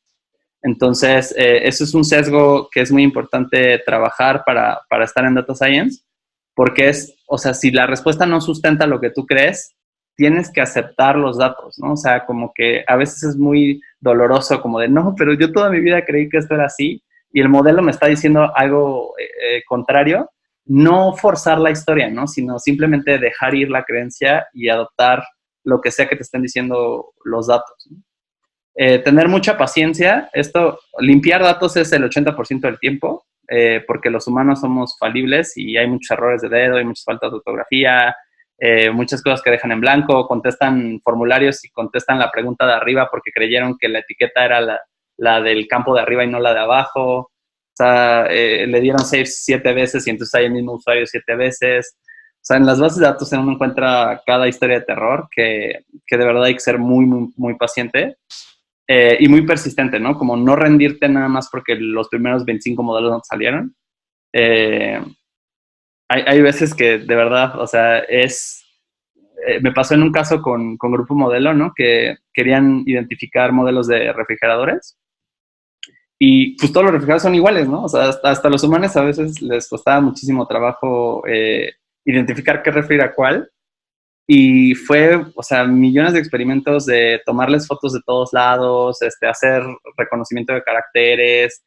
Entonces, eso es un sesgo que es muy importante trabajar para estar en Data Science, porque o sea, si la respuesta no sustenta lo que tú crees, tienes que aceptar los datos, ¿no? O sea, como que a veces es muy doloroso como de, no, pero yo toda mi vida creí que esto era así y el modelo me está diciendo algo contrario, no forzar la historia, ¿no? Sino simplemente dejar ir la creencia y adoptar lo que sea que te estén diciendo los datos, ¿no? Tener mucha paciencia. Limpiar datos es el 80% del tiempo, porque los humanos somos falibles y hay muchos errores de dedo, hay muchas faltas de ortografía, muchas cosas que dejan en blanco, contestan formularios y contestan la pregunta de arriba porque creyeron que la etiqueta era la del campo de arriba y no la de abajo. O sea, le dieron save 7 veces y entonces hay el mismo usuario 7 veces. O sea, en las bases de datos uno encuentra cada historia de terror que de verdad hay que ser muy, muy, muy paciente y muy persistente, ¿no? Como no rendirte nada más porque los primeros 25 modelos no salieron. Hay veces que de verdad, o sea, me pasó en un caso con Grupo Modelo, ¿no? Que querían identificar modelos de refrigeradores. Y pues todos los refrigeradores son iguales, ¿no? O sea, hasta los humanos a veces les costaba muchísimo trabajo identificar qué refri era cuál. Y fue, o sea, millones de experimentos de tomarles fotos de todos lados, hacer reconocimiento de caracteres,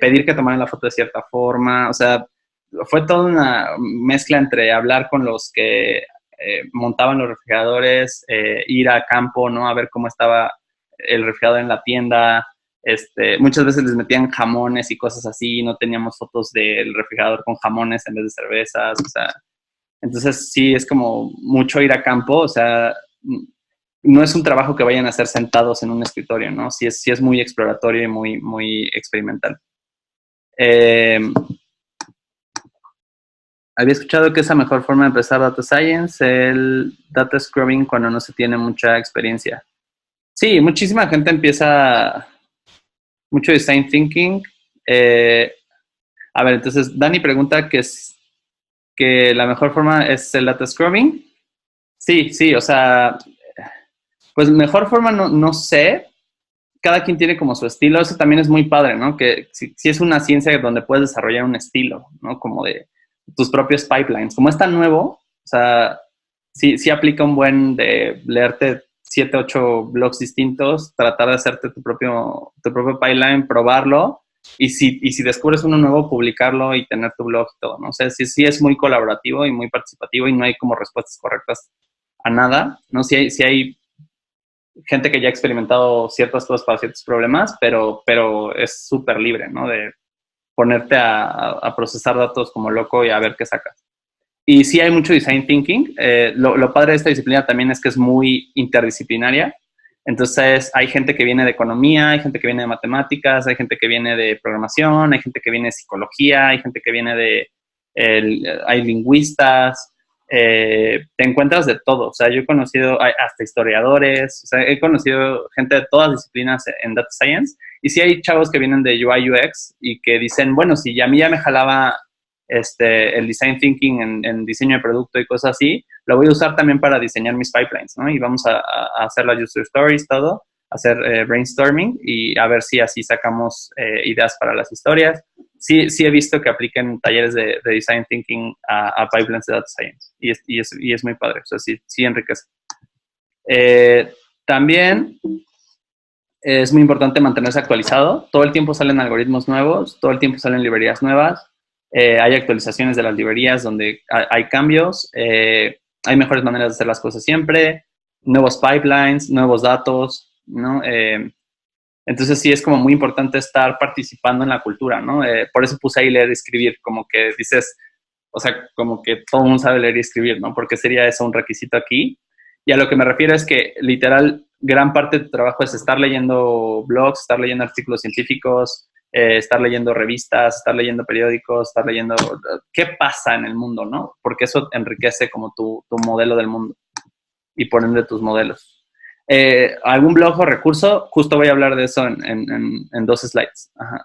pedir que tomaran la foto de cierta forma. O sea, fue toda una mezcla entre hablar con los que montaban los refrigeradores, ir a campo, ¿no? A ver cómo estaba el refrigerador en la tienda. Muchas veces les metían jamones y cosas así, no teníamos fotos del refrigerador con jamones en vez de cervezas, o sea, entonces sí es como mucho ir a campo, o sea, no es un trabajo que vayan a hacer sentados en un escritorio, ¿no? Sí es muy exploratorio y muy, muy experimental. Había escuchado que es la mejor forma de empezar Data Science, el Data Scrubbing cuando no se tiene mucha experiencia. Sí, muchísima gente empieza mucho Design Thinking. A ver, entonces Dani pregunta que la mejor forma es el Data Scrubbing. Sí, o sea, pues mejor forma no sé. Cada quien tiene como su estilo. Eso también es muy padre, ¿no? Que si es una ciencia donde puedes desarrollar un estilo, ¿no? Como de tus propios pipelines. Como es tan nuevo, o sea, sí aplica un buen de leerte 7, 8 blogs distintos, tratar de hacerte tu propio pipeline, probarlo, y si descubres uno nuevo, publicarlo y tener tu blog y todo, ¿no? O sea, sí es muy colaborativo y muy participativo y no hay como respuestas correctas a nada, ¿no? Sí hay gente que ya ha experimentado ciertas cosas para ciertos problemas, pero es súper libre, ¿no? De ponerte a procesar datos como loco y a ver qué sacas. Y sí hay mucho design thinking. Lo padre de esta disciplina también es que es muy interdisciplinaria. Entonces hay gente que viene de economía, hay gente que viene de matemáticas, hay gente que viene de programación, hay gente que viene de psicología, hay gente que viene hay lingüistas. Te encuentras de todo. O sea, yo he conocido hasta historiadores, o sea, he conocido gente de todas disciplinas en Data Science. Y sí hay chavos que vienen de UI UX y que dicen, bueno, si a mí ya me jalaba el design thinking en diseño de producto y cosas así, lo voy a usar también para diseñar mis pipelines, ¿no? Y vamos a hacer las user stories, todo, hacer brainstorming y a ver si así sacamos ideas para las historias. Sí he visto que apliquen talleres de design thinking a pipelines de data science y es muy padre, o sea, sí enriquece. También es muy importante mantenerse actualizado. Todo el tiempo salen algoritmos nuevos, todo el tiempo salen librerías nuevas. Hay actualizaciones de las librerías donde hay cambios, hay mejores maneras de hacer las cosas siempre, nuevos pipelines, nuevos datos, ¿no? Entonces sí es como muy importante estar participando en la cultura, ¿no? Por eso puse ahí leer y escribir, como que dices, o sea, como que todo el mundo sabe leer y escribir, ¿no? Porque sería eso un requisito aquí. Y a lo que me refiero es que literal gran parte de tu trabajo es estar leyendo blogs, estar leyendo artículos científicos, estar leyendo revistas, estar leyendo periódicos, estar leyendo qué pasa en el mundo, ¿no? Porque eso enriquece como tu modelo del mundo y por ende tus modelos. ¿Algún blog o recurso? Justo voy a hablar de eso en 2 slides. Ajá.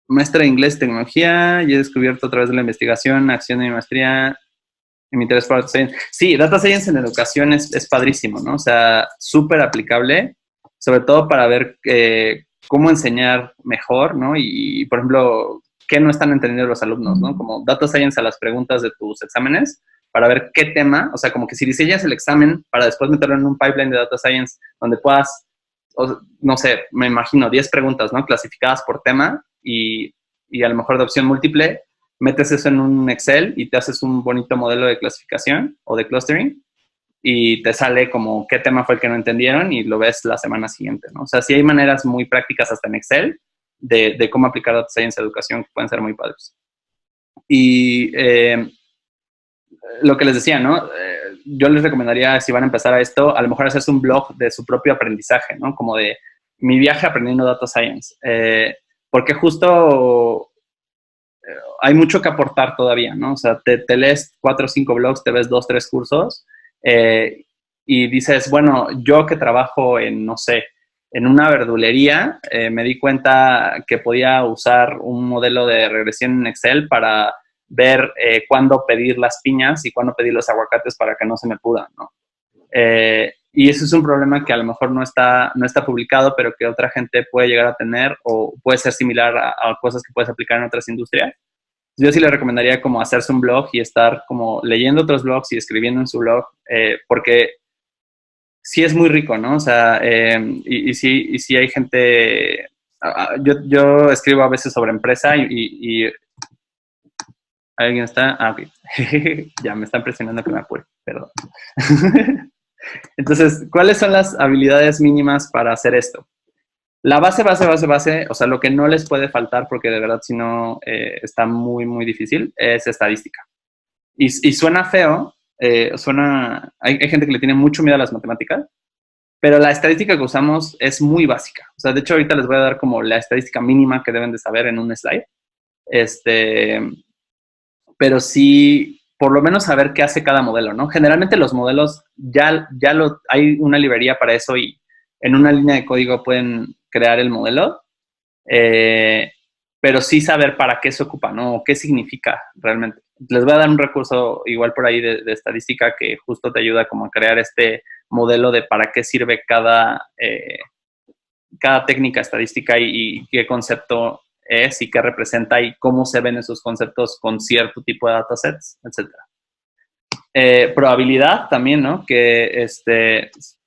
Maestra de Inglés y Tecnología, y he descubierto a través de la investigación, acción de mi maestría, y mi interés por Data Science. Sí, Data Science en educación es padrísimo, ¿no? O sea, súper aplicable, sobre todo para ver cómo enseñar mejor, ¿no? Y, por ejemplo, qué no están entendiendo los alumnos, ¿no? Como Data Science a las preguntas de tus exámenes, para ver qué tema, o sea, como que si diseñas el examen para después meterlo en un pipeline de Data Science donde puedas, no sé, me imagino 10 preguntas, ¿no? Clasificadas por tema y a lo mejor de opción múltiple, metes eso en un Excel y te haces un bonito modelo de clasificación o de clustering y te sale como qué tema fue el que no entendieron y lo ves la semana siguiente, ¿no? O sea, sí hay maneras muy prácticas hasta en Excel de cómo aplicar Data Science a educación que pueden ser muy padres. Y lo que les decía, ¿no? Yo les recomendaría, si van a empezar a esto, a lo mejor hacerse un blog de su propio aprendizaje, ¿no? Como de mi viaje aprendiendo Data Science. Porque justo hay mucho que aportar todavía, ¿no? O sea, te lees 4 o 5 blogs, te ves 2, 3 cursos y dices, bueno, yo que trabajo en, no sé, en una verdulería, me di cuenta que podía usar un modelo de regresión en Excel para ver cuándo pedir las piñas y cuándo pedir los aguacates para que no se me pudran, ¿no? Y eso es un problema que a lo mejor no está publicado, pero que otra gente puede llegar a tener o puede ser similar a cosas que puedes aplicar en otras industrias. Yo sí le recomendaría como hacerse un blog y estar como leyendo otros blogs y escribiendo en su blog, porque sí es muy rico, ¿no? O sea, y sí hay gente... Yo escribo a veces sobre empresa y ¿alguien está? Ah, ok. Ya me están presionando que me apure, perdón. Entonces, ¿cuáles son las habilidades mínimas para hacer esto? La base, o sea, lo que no les puede faltar, porque de verdad si no está muy, muy difícil, es estadística. Y suena feo, hay gente que le tiene mucho miedo a las matemáticas, pero la estadística que usamos es muy básica. O sea, de hecho, ahorita les voy a dar como la estadística mínima que deben de saber en un slide. Pero sí, por lo menos saber qué hace cada modelo, ¿no? Generalmente los modelos hay una librería para eso y en una línea de código pueden crear el modelo, pero sí saber para qué se ocupa, ¿no? O qué significa realmente. Les voy a dar un recurso igual por ahí de estadística que justo te ayuda como a crear este modelo de para qué sirve cada técnica estadística y qué concepto es y qué representa y cómo se ven esos conceptos con cierto tipo de datasets, etc. Probabilidad también, ¿no? Que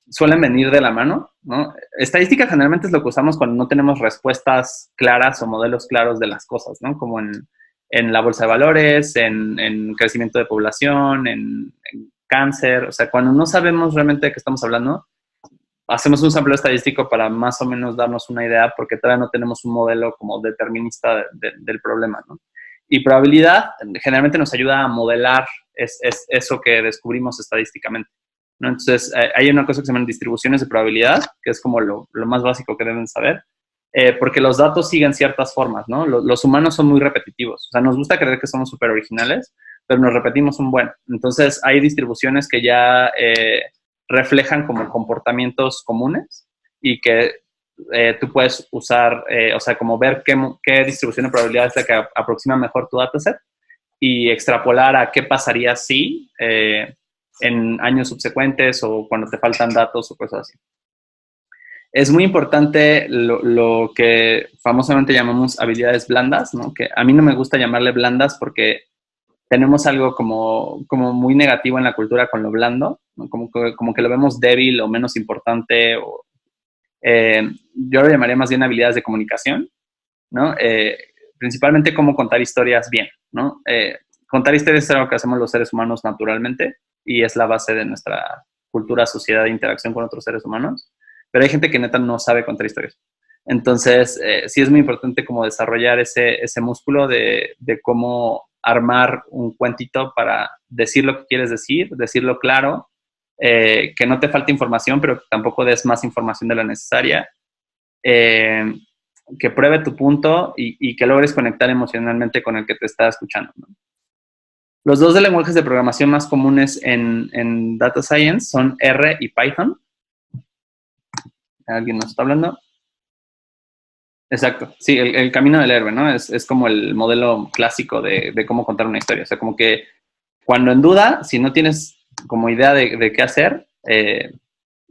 suelen venir de la mano, ¿no? Estadística generalmente es lo que usamos cuando no tenemos respuestas claras o modelos claros de las cosas, ¿no? Como en la bolsa de valores, en crecimiento de población, en cáncer, o sea, cuando no sabemos realmente de qué estamos hablando, hacemos un sampleo estadístico para más o menos darnos una idea porque todavía no tenemos un modelo como determinista del problema, ¿no? Y probabilidad generalmente nos ayuda a modelar eso que descubrimos estadísticamente, ¿no? Entonces, hay una cosa que se llaman distribuciones de probabilidad, que es como lo más básico que deben saber, porque los datos siguen ciertas formas, ¿no? Los humanos son muy repetitivos. O sea, nos gusta creer que somos súper originales, pero nos repetimos un buen. Entonces, hay distribuciones que ya reflejan como comportamientos comunes y que tú puedes usar, o sea, como ver qué distribución de probabilidad es la que aproxima mejor tu dataset y extrapolar a qué pasaría si en años subsecuentes o cuando te faltan datos o cosas así. Es muy importante lo que famosamente llamamos habilidades blandas, ¿no? Que a mí no me gusta llamarle blandas porque tenemos algo como muy negativo en la cultura con lo blando, ¿no? Como que lo vemos débil o menos importante. Yo lo llamaría más bien habilidades de comunicación, ¿no? Principalmente cómo contar historias bien, ¿no? Contar historias es algo que hacemos los seres humanos naturalmente y es la base de nuestra cultura, sociedad de interacción con otros seres humanos. Pero hay gente que neta no sabe contar historias. Entonces, sí es muy importante como desarrollar ese músculo de cómo armar un cuentito para decir lo que quieres decir, decirlo claro, que no te falte información, pero que tampoco des más información de la necesaria, que pruebe tu punto y que logres conectar emocionalmente con el que te está escuchando, ¿no? Los dos lenguajes de programación más comunes en Data Science son R y Python. ¿Alguien nos está hablando? Exacto, sí, el camino del héroe, ¿no? Es como el modelo clásico de cómo contar una historia. O sea, como que cuando en duda, si no tienes como idea de qué hacer,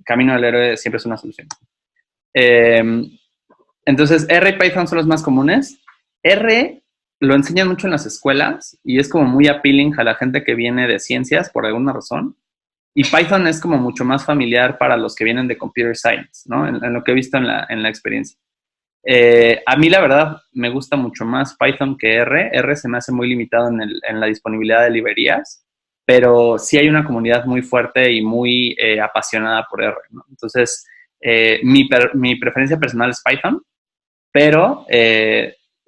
camino del héroe siempre es una solución. Entonces, R y Python son los más comunes. R lo enseñan mucho en las escuelas y es como muy appealing a la gente que viene de ciencias por alguna razón. Y Python es como mucho más familiar para los que vienen de Computer Science, ¿no? En lo que he visto en la experiencia. A mí, la verdad, me gusta mucho más Python que R. R se me hace muy limitado en la disponibilidad de librerías, pero sí hay una comunidad muy fuerte y muy apasionada por R, ¿no? Entonces, mi preferencia personal es Python, pero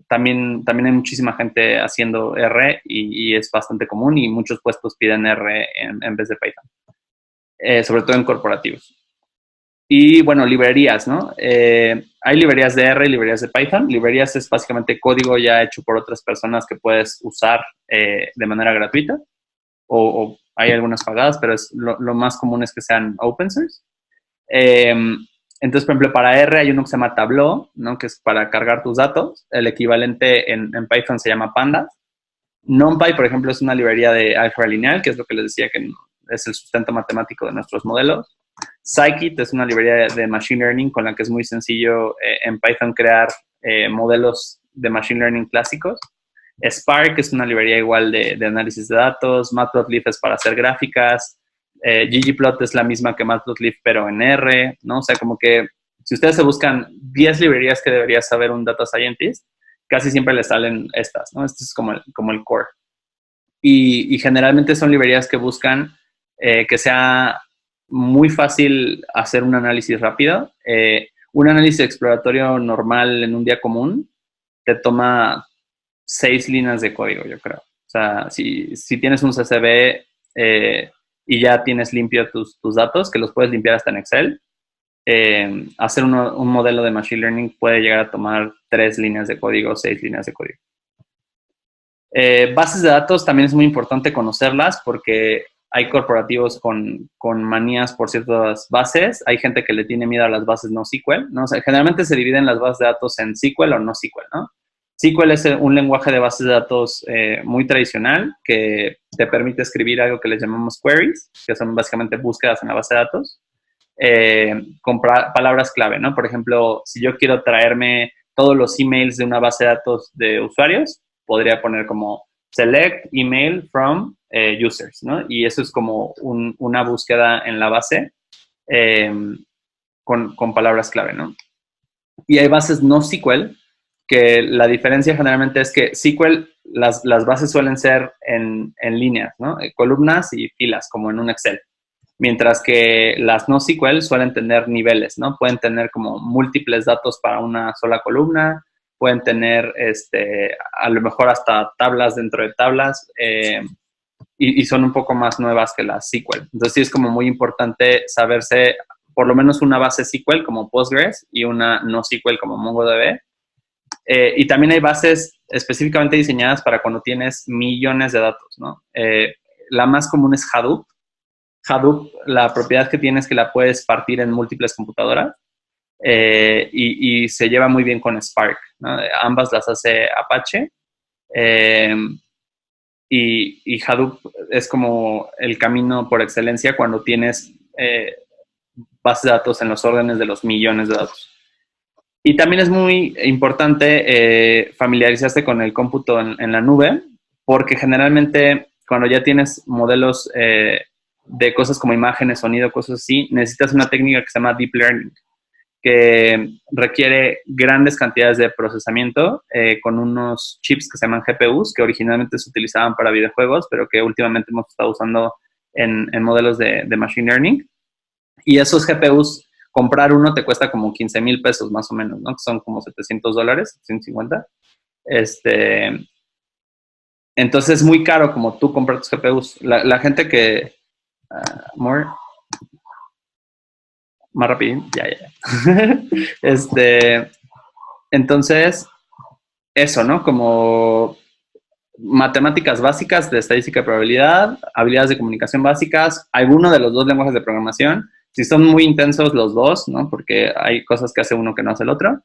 también hay muchísima gente haciendo R y es bastante común y muchos puestos piden R en vez de Python, sobre todo en corporativos. Y bueno, librerías, ¿no? Hay librerías de R y librerías de Python. Librerías es básicamente código ya hecho por otras personas que puedes usar de manera gratuita, o hay algunas pagadas, pero lo más común es que sean open source. Entonces, por ejemplo, para R hay uno que se llama Tableau, ¿no? Que es para cargar tus datos. El equivalente en Python se llama Pandas. NumPy, por ejemplo, es una librería de álgebra lineal, que es lo que les decía que es el sustento matemático de nuestros modelos. Scikit es una librería de Machine Learning con la que es muy sencillo en Python crear modelos de Machine Learning clásicos. Spark es una librería igual de análisis de datos. Matplotlib es para hacer gráficas. ggplot es la misma que Matplotlib, pero en R, ¿no? O sea, como que si ustedes se buscan 10 librerías que debería saber un data scientist, casi siempre les salen estas, ¿no? Este es como el core. Y generalmente son librerías que buscan que sea muy fácil hacer un análisis rápido. Un análisis exploratorio normal en un día común te toma 6 líneas de código, yo creo. O sea, si tienes un CSV y ya tienes limpio tus datos, que los puedes limpiar hasta en Excel, hacer un modelo de Machine Learning puede llegar a tomar 3 líneas de código, 6 líneas de código. Bases de datos también es muy importante conocerlas porque hay corporativos con manías por ciertas bases. Hay gente que le tiene miedo a las bases no SQL, ¿no? O sea, generalmente se dividen las bases de datos en SQL o no SQL, ¿no? SQL es un lenguaje de bases de datos muy tradicional que te permite escribir algo que les llamamos queries, que son básicamente búsquedas en la base de datos, con palabras clave, ¿no? Por ejemplo, si yo quiero traerme todos los emails de una base de datos de usuarios, podría poner como select email from users, ¿no? Y eso es como una búsqueda en la base con palabras clave, ¿no? Y hay bases no SQL, que la diferencia generalmente es que SQL, las bases suelen ser en líneas, ¿no? Columnas y filas, como en un Excel. Mientras que las no SQL suelen tener niveles, ¿no? Pueden tener como múltiples datos para una sola columna, pueden tener a lo mejor hasta tablas dentro de tablas y son un poco más nuevas que las SQL. Entonces sí es como muy importante saberse por lo menos una base SQL como Postgres y una no SQL como MongoDB. Y también hay bases específicamente diseñadas para cuando tienes millones de datos, ¿no? La más común es Hadoop. Hadoop, la propiedad que tiene es que la puedes partir en múltiples computadoras y se lleva muy bien con Spark, ¿no? Ambas las hace Apache y Hadoop es como el camino por excelencia cuando tienes bases de datos en los órdenes de los millones de datos. Y también es muy importante familiarizarse con el cómputo en la nube, porque generalmente cuando ya tienes modelos de cosas como imágenes, sonido, cosas así, necesitas una técnica que se llama Deep Learning, que requiere grandes cantidades de procesamiento con unos chips que se llaman GPUs, que originalmente se utilizaban para videojuegos, pero que últimamente hemos estado usando en modelos de Machine Learning. Y esos GPUs, comprar uno te cuesta como 15,000 pesos más o menos, ¿no? Que son como $700, 150. Entonces es muy caro como tú comprar tus GPUs. La gente que... más rápido, ya. Entonces, eso, ¿no? Como matemáticas básicas de estadística y probabilidad, habilidades de comunicación básicas, alguno de los dos lenguajes de programación. Si son muy intensos los dos, ¿no? Porque hay cosas que hace uno que no hace el otro.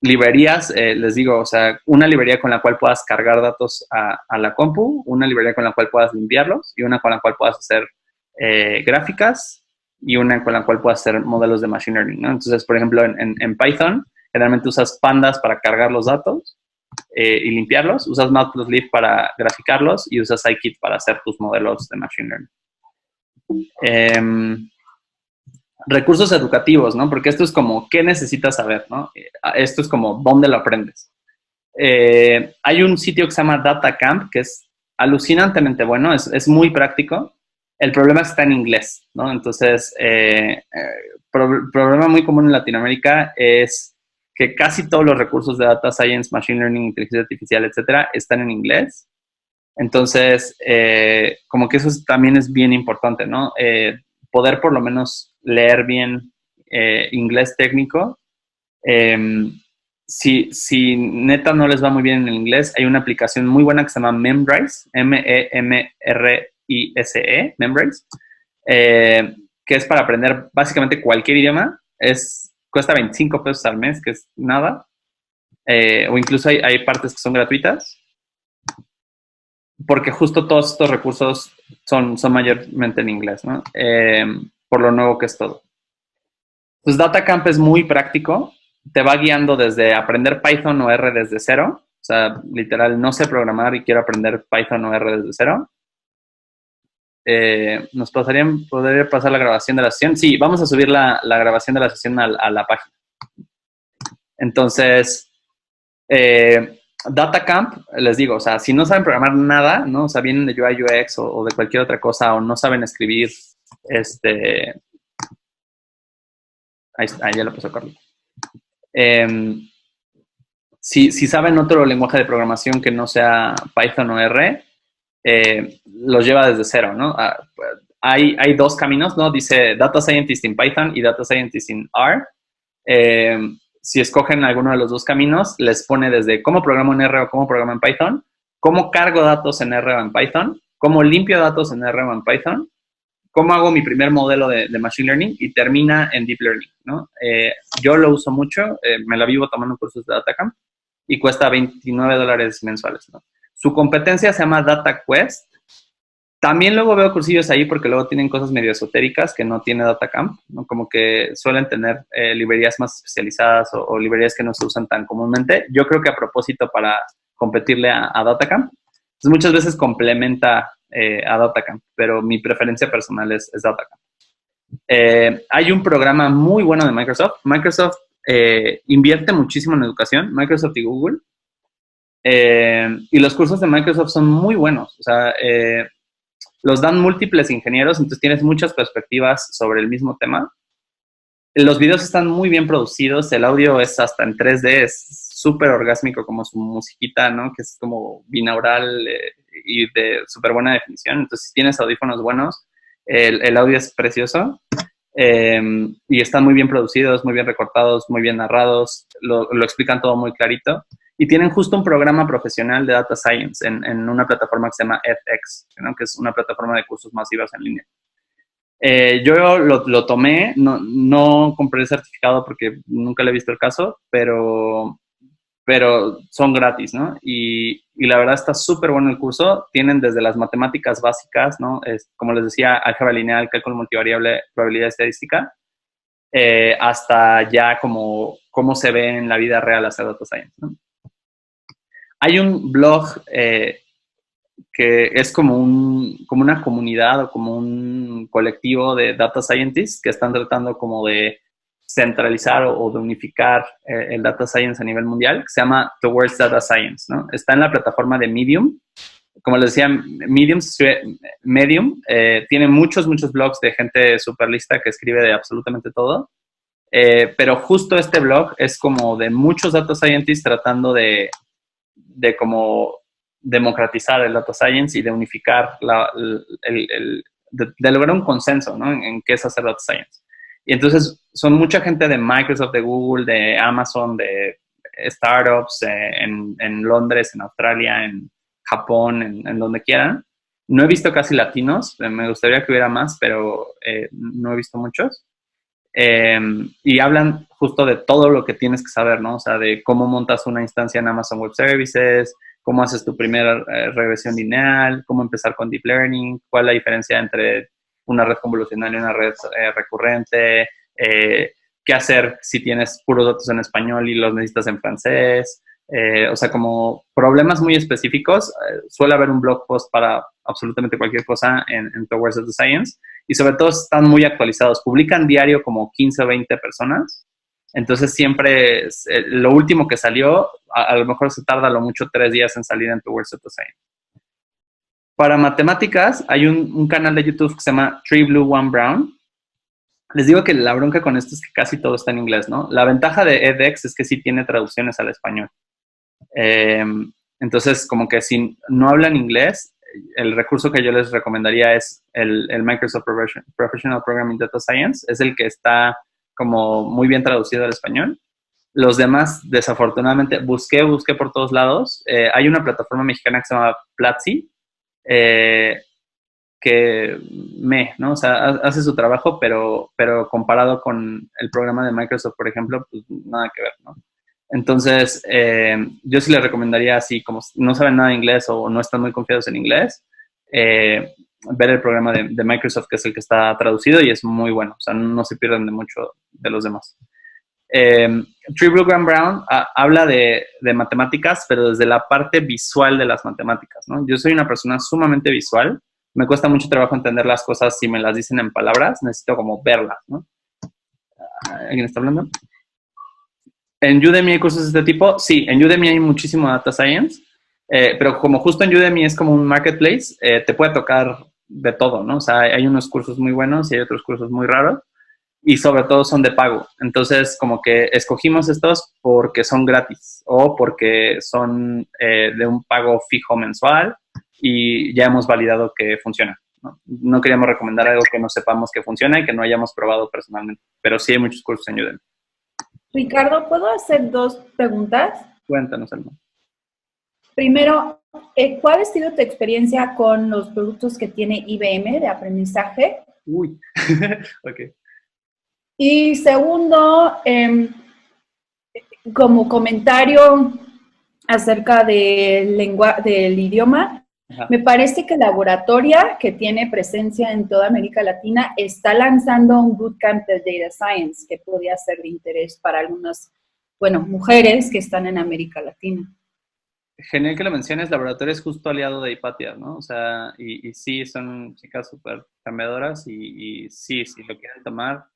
Librerías, les digo, o sea, una librería con la cual puedas cargar datos a la compu, una librería con la cual puedas limpiarlos y una con la cual puedas hacer gráficas y una con la cual puedas hacer modelos de Machine Learning, ¿no? Entonces, por ejemplo, en Python, generalmente usas Pandas para cargar los datos y limpiarlos, usas Matplotlib para graficarlos y usas Scikit para hacer tus modelos de Machine Learning. Recursos educativos, ¿no? Porque esto es como, ¿qué necesitas saber, no? Esto es como, ¿dónde lo aprendes? Hay un sitio que se llama DataCamp, que es alucinantemente bueno, es muy práctico. El problema es que está en inglés, ¿no? Entonces, problema muy común en Latinoamérica es que casi todos los recursos de Data Science, Machine Learning, Inteligencia Artificial, etcétera, están en inglés. Entonces, como que eso también es bien importante, ¿no? Poder por lo menos leer bien inglés técnico. Si neta no les va muy bien en el inglés, hay una aplicación muy buena que se llama Memrise, M-E-M-R-I-S-E, Memrise, que es para aprender básicamente cualquier idioma. Cuesta 25 pesos al mes, que es nada. O incluso hay partes que son gratuitas. Porque justo todos estos recursos son mayormente en inglés, ¿no? Por lo nuevo que es todo. Pues DataCamp es muy práctico. Te va guiando desde aprender Python o R desde cero. O sea, literal, no sé programar y quiero aprender Python o R desde cero. ¿Podría pasar la grabación de la sesión? Sí, vamos a subir la grabación de la sesión a la página. Entonces, DataCamp, les digo, o sea, si no saben programar nada, ¿no? O sea, vienen de UI UX o de cualquier otra cosa, o no saben escribir, ahí ya lo puso Carlos. Si saben otro lenguaje de programación que no sea Python o R, los lleva desde cero, ¿no? Hay dos caminos, ¿no? Dice Data Scientist in Python y Data Scientist in R. Si escogen alguno de los dos caminos, les pone desde cómo programo en R o cómo programo en Python, cómo cargo datos en R o en Python, cómo limpio datos en R o en Python, cómo hago mi primer modelo de Machine Learning y termina en Deep Learning, ¿no? Yo lo uso mucho, me la vivo tomando cursos de DataCamp y cuesta $29 mensuales, ¿no? Su competencia se llama DataQuest. También luego veo cursillos ahí porque luego tienen cosas medio esotéricas que no tiene DataCamp, ¿no? Como que suelen tener librerías más especializadas o librerías que no se usan tan comúnmente. Yo creo que a propósito para competirle a DataCamp. Entonces, muchas veces complementa a DataCamp, pero mi preferencia personal es DataCamp. Hay un programa muy bueno de Microsoft. Microsoft invierte muchísimo en educación, Microsoft y Google. Y los cursos de Microsoft son muy buenos. O sea, los dan múltiples ingenieros, entonces tienes muchas perspectivas sobre el mismo tema. Los videos están muy bien producidos, el audio es hasta en 3D, es súper orgásmico como su musiquita, ¿no? Que es como binaural y de súper buena definición. Entonces, si tienes audífonos buenos, el audio es precioso. Y están muy bien producidos, muy bien recortados, muy bien narrados, lo explican todo muy clarito. Y tienen justo un programa profesional de Data Science en una plataforma que se llama edX, ¿no? Que es una plataforma de cursos masivos en línea. Yo lo tomé, no compré el certificado porque nunca le he visto el caso, pero son gratis, ¿no? Y la verdad está súper bueno el curso. Tienen desde las matemáticas básicas, ¿no? Como les decía, álgebra lineal, cálculo multivariable, probabilidad estadística, hasta ya como cómo se ve en la vida real hacer Data Science, ¿no? Hay un blog que es como una comunidad o como un colectivo de data scientists que están tratando como de centralizar o de unificar el data science a nivel mundial, que se llama Towards Data Science, ¿no? Está en la plataforma de Medium. Como les decía, Medium tiene muchos blogs de gente súper lista que escribe de absolutamente todo. Pero justo este blog es como de muchos data scientists tratando de como democratizar el data science y de unificar, de lograr un consenso, ¿no? En qué es hacer data science. Y entonces son mucha gente de Microsoft, de Google, de Amazon, de startups en Londres, en Australia, en Japón, en donde quieran. No he visto casi latinos, me gustaría que hubiera más, pero no he visto muchos. Y hablan justo de todo lo que tienes que saber, ¿no? O sea, de cómo montas una instancia en Amazon Web Services, cómo haces tu primera regresión lineal, cómo empezar con Deep Learning, cuál es la diferencia entre una red convolucional y una red recurrente, qué hacer si tienes puros datos en español y los necesitas en francés. O sea, como problemas muy específicos. Suele haber un blog post para absolutamente cualquier cosa en Towards Data Science. y sobre todo están muy actualizados. Publican diario como 15 o 20 personas. Entonces siempre lo último que salió, a lo mejor se tarda lo mucho 3 días en salir en Towards Science. Para matemáticas hay un canal de YouTube que se llama 3 Blue 1 Brown. Les digo que la bronca con esto es que casi todo está en inglés, ¿no? La ventaja de edX es que sí tiene traducciones al español. Entonces, como que si no hablan inglés, el recurso que yo les recomendaría es el Microsoft Professional Programming Data Science. Es el que está como muy bien traducido al español. Los demás, desafortunadamente, busqué por todos lados. Hay una plataforma mexicana que se llama Platzi, que ¿no? O sea, hace su trabajo, pero comparado con el programa de Microsoft, por ejemplo, pues nada que ver, ¿no? Entonces, yo sí les recomendaría, así como no saben nada de inglés o no están muy confiados en inglés, ver el programa de Microsoft, que es el que está traducido y es muy bueno. O sea, no se pierden de mucho de los demás. 3 Blue 1 Brown habla de matemáticas, pero desde la parte visual de las matemáticas, ¿no? Yo soy una persona sumamente visual. Me cuesta mucho trabajo entender las cosas si me las dicen en palabras. Necesito como verlas, ¿no? ¿Alguien está hablando? ¿En Udemy hay cursos de este tipo? Sí, en Udemy hay muchísimo Data Science, pero como justo en Udemy es como un marketplace, te puede tocar de todo, ¿no? O sea, hay unos cursos muy buenos y hay otros cursos muy raros, y sobre todo son de pago. Entonces, como que escogimos estos porque son gratis o porque son de un pago fijo mensual y ya hemos validado que funciona, ¿no? No queríamos recomendar algo que no sepamos que funciona y que no hayamos probado personalmente, pero sí hay muchos cursos en Udemy. Ricardo, ¿puedo hacer 2 preguntas? Cuéntanos, Alma. Primero, ¿cuál ha sido tu experiencia con los productos que tiene IBM de aprendizaje? Uy, ok. Y segundo, como comentario acerca del idioma, Ajá. me parece que Laboratoria, que tiene presencia en toda América Latina, está lanzando un bootcamp de Data Science que podría ser de interés para algunas, bueno, mujeres que están en América Latina. Genial que lo menciones. Laboratorio es justo aliado de Hipatia, ¿no? O sea, y sí, son chicas súper cambiadoras y sí, si lo quieren tomar,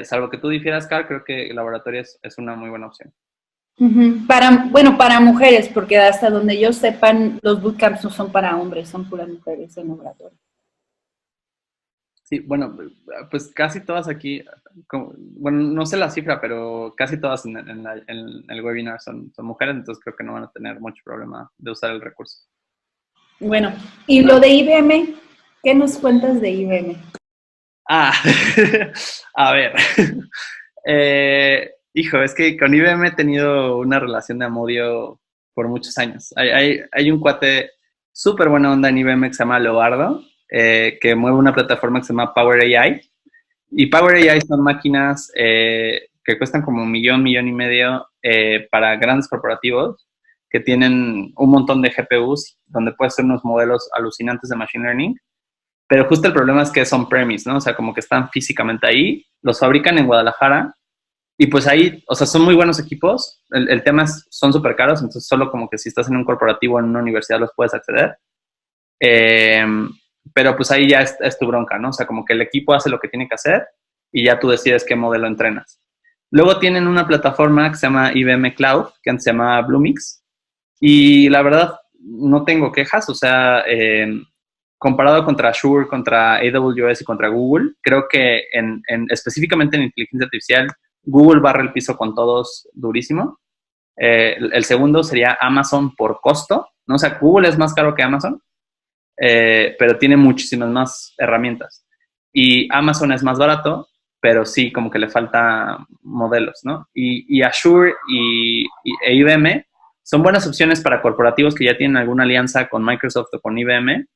salvo que tú difieras, Carl, creo que Laboratorio es una muy buena opción. Uh-huh. Para mujeres, porque hasta donde yo sepan, los bootcamps no son para hombres, son puras mujeres en laboratorio. Sí, bueno, pues casi todas aquí, bueno, no sé la cifra, pero casi todas en el webinar son mujeres, entonces creo que no van a tener mucho problema de usar el recurso. Bueno, y lo de IBM, ¿qué nos cuentas de IBM? A ver, hijo, es que con IBM he tenido una relación de amor-odio por muchos años. Hay un cuate súper buena onda en IBM que se llama Leobardo, que mueve una plataforma que se llama Power AI. Y Power AI son máquinas que cuestan como $1, $1.5 millones para grandes corporativos que tienen un montón de GPUs donde puedes hacer unos modelos alucinantes de Machine Learning. Pero justo el problema es que es on-premise, ¿no? O sea, como que están físicamente ahí, los fabrican en Guadalajara y pues ahí, o sea, son muy buenos equipos. El tema es, son súper caros, entonces solo como que si estás en un corporativo, en una universidad, los puedes acceder. Pero pues ahí ya es tu bronca, ¿no? O sea, como que el equipo hace lo que tiene que hacer y ya tú decides qué modelo entrenas. Luego tienen una plataforma que se llama IBM Cloud, que antes se llamaba Bluemix, y la verdad no tengo quejas, o sea, comparado contra Azure, contra AWS y contra Google, creo que específicamente en inteligencia artificial, Google barre el piso con todos durísimo. El segundo sería Amazon por costo, ¿no? O sea, Google es más caro que Amazon, pero tiene muchísimas más herramientas. Y Amazon es más barato, pero sí, como que le falta modelos, ¿no? Y Azure e IBM son buenas opciones para corporativos que ya tienen alguna alianza con Microsoft o con IBM,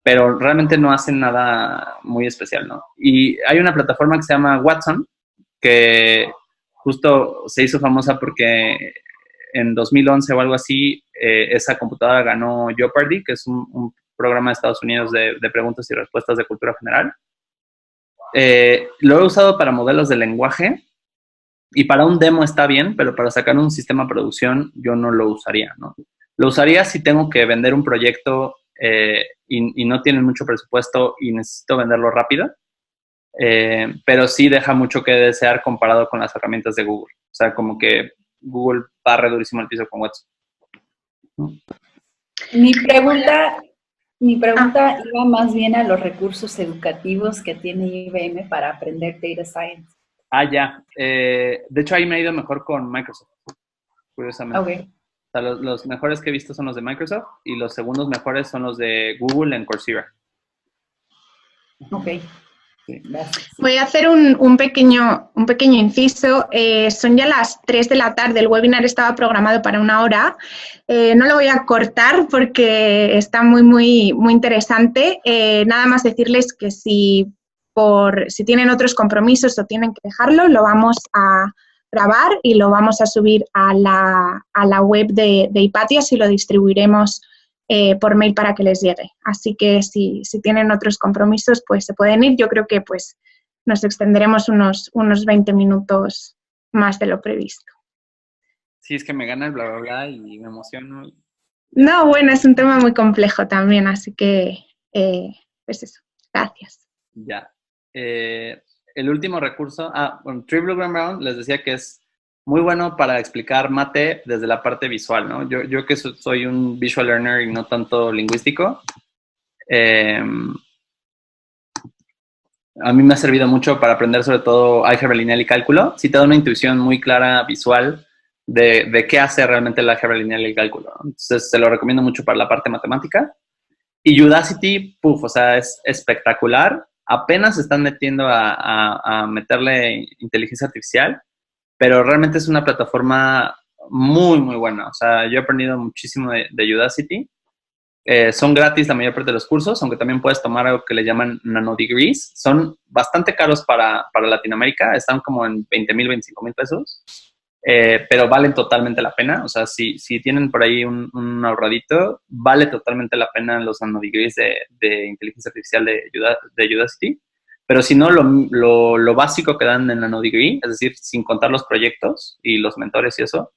pero realmente no hacen nada muy especial, ¿no? Y hay una plataforma que se llama Watson, que justo se hizo famosa porque en 2011 o algo así, esa computadora ganó Jeopardy, que es un programa de Estados Unidos de preguntas y respuestas de cultura general. Lo he usado para modelos de lenguaje y para un demo está bien, pero para sacar un sistema de producción yo no lo usaría, ¿no? Lo usaría si tengo que vender un proyecto y no tienen mucho presupuesto y necesito venderlo rápido. pero sí deja mucho que desear comparado con las herramientas de Google. O sea, como que Google barre durísimo el piso con WhatsApp. Mi pregunta iba más bien a los recursos educativos que tiene IBM para aprender Data Science. Ya. De hecho, ahí me ha ido mejor con Microsoft, curiosamente. Okay. O sea, los mejores que he visto son los de Microsoft y los segundos mejores son los de Google en Coursera. Ok. Sí. Gracias. Voy a hacer un pequeño inciso. Son ya las 3 de la tarde, el webinar estaba programado para 1 hora. No lo voy a cortar porque está muy interesante. Nada más decirles que si tienen otros compromisos o tienen que dejarlo, lo vamos a grabar y lo vamos a subir a la web de Hypatia y lo distribuiremos por mail para que les llegue. Así que si tienen otros compromisos, pues se pueden ir. Yo creo que pues nos extenderemos unos 20 minutos más de lo previsto. Sí, es que me gana el bla, bla, bla y me emociono. No, bueno, es un tema muy complejo también, así que pues eso. Gracias. Ya. El último recurso, bueno, Tree Brown les decía que es muy bueno para explicar mate desde la parte visual, ¿no? Yo que soy un visual learner y no tanto lingüístico, a mí me ha servido mucho para aprender sobre todo álgebra lineal y cálculo. Sí te da una intuición muy clara visual de qué hace realmente el álgebra lineal y el cálculo, ¿no? Entonces, se lo recomiendo mucho para la parte matemática. Y Udacity, o sea, es espectacular. Apenas se están metiendo a meterle inteligencia artificial, pero realmente es una plataforma muy buena. O sea, yo he aprendido muchísimo de Udacity. Son gratis la mayor parte de los cursos, aunque también puedes tomar algo que le llaman nanodegrees. Son bastante caros para Latinoamérica, están como en 20,000, 25,000 pesos, pero valen totalmente la pena. O sea, si tienen por ahí un ahorradito, vale totalmente la pena los nanodegrees de inteligencia artificial de Udacity. Pero si no, lo básico que dan en nanodegree, es decir, sin contar los proyectos y los mentores y eso,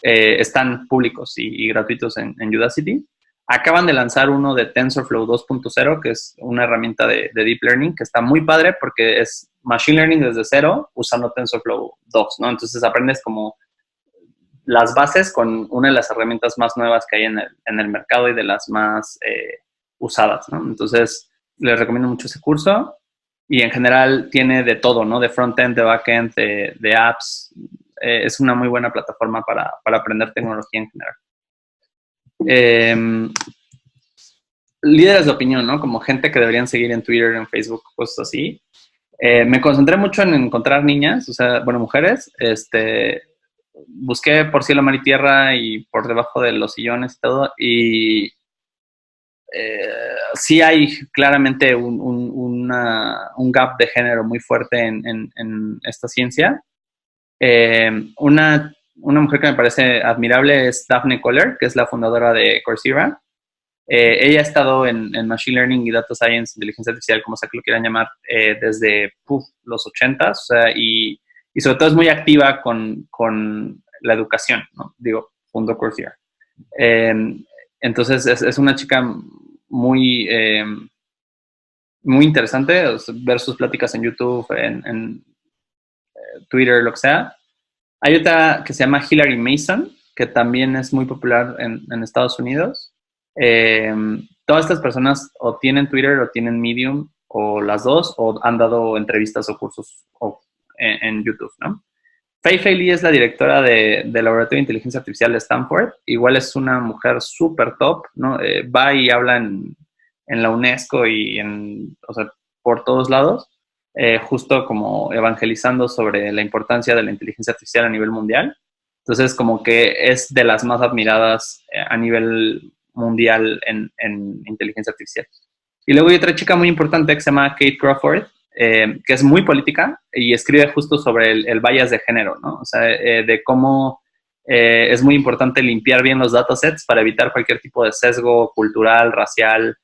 están públicos y gratuitos en Udacity. Acaban de lanzar uno de TensorFlow 2.0, que es una herramienta de Deep Learning, que está muy padre porque es Machine Learning desde cero usando TensorFlow 2, ¿no? Entonces aprendes como las bases con una de las herramientas más nuevas que hay en el mercado y de las más usadas, ¿no? Entonces les recomiendo mucho ese curso y en general tiene de todo, ¿no? De frontend, de backend, de apps. Es una muy buena plataforma para aprender tecnología en general. Líderes de opinión, ¿no? Como gente que deberían seguir en Twitter, en Facebook, cosas así. Me concentré mucho en encontrar niñas, o sea, bueno, mujeres. Busqué por cielo, mar y tierra y por debajo de los sillones y todo. Y sí hay claramente un gap de género muy fuerte en esta ciencia. Una mujer que me parece admirable es Daphne Koller, que es la fundadora de Coursera. Ella ha estado en Machine Learning y Data Science, inteligencia artificial, como sea que lo quieran llamar, desde los 80s, o sea, y sobre todo es muy activa con la educación, ¿no? Digo, fundó Coursera. Entonces, es una chica muy interesante, o sea, ver sus pláticas en YouTube, en Twitter, lo que sea. Hay otra que se llama Hilary Mason, que también es muy popular en Estados Unidos. Todas estas personas o tienen Twitter o tienen Medium o las dos, o han dado entrevistas o cursos en YouTube, ¿no? Fei Li es la directora del Laboratorio de Inteligencia Artificial de Stanford. Igual es una mujer súper top, ¿no? Va y habla en la UNESCO y o sea, por todos lados. Justo como evangelizando sobre la importancia de la inteligencia artificial a nivel mundial. Entonces, como que es de las más admiradas a nivel mundial en inteligencia artificial. Y luego hay otra chica muy importante que se llama Kate Crawford, que es muy política y escribe justo sobre el bias de género, ¿no? O sea, de cómo es muy importante limpiar bien los datasets para evitar cualquier tipo de sesgo cultural, racial,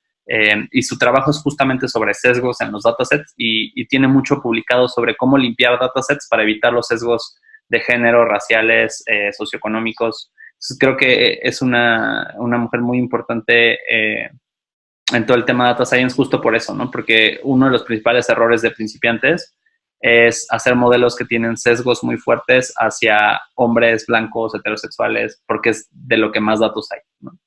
y su trabajo es justamente sobre sesgos en los datasets y tiene mucho publicado sobre cómo limpiar datasets para evitar los sesgos de género, raciales, socioeconómicos. Entonces, creo que es una mujer muy importante en todo el tema de data science justo por eso, ¿no? Porque uno de los principales errores de principiantes es hacer modelos que tienen sesgos muy fuertes hacia hombres blancos, heterosexuales, porque es de lo que más datos hay, ¿no?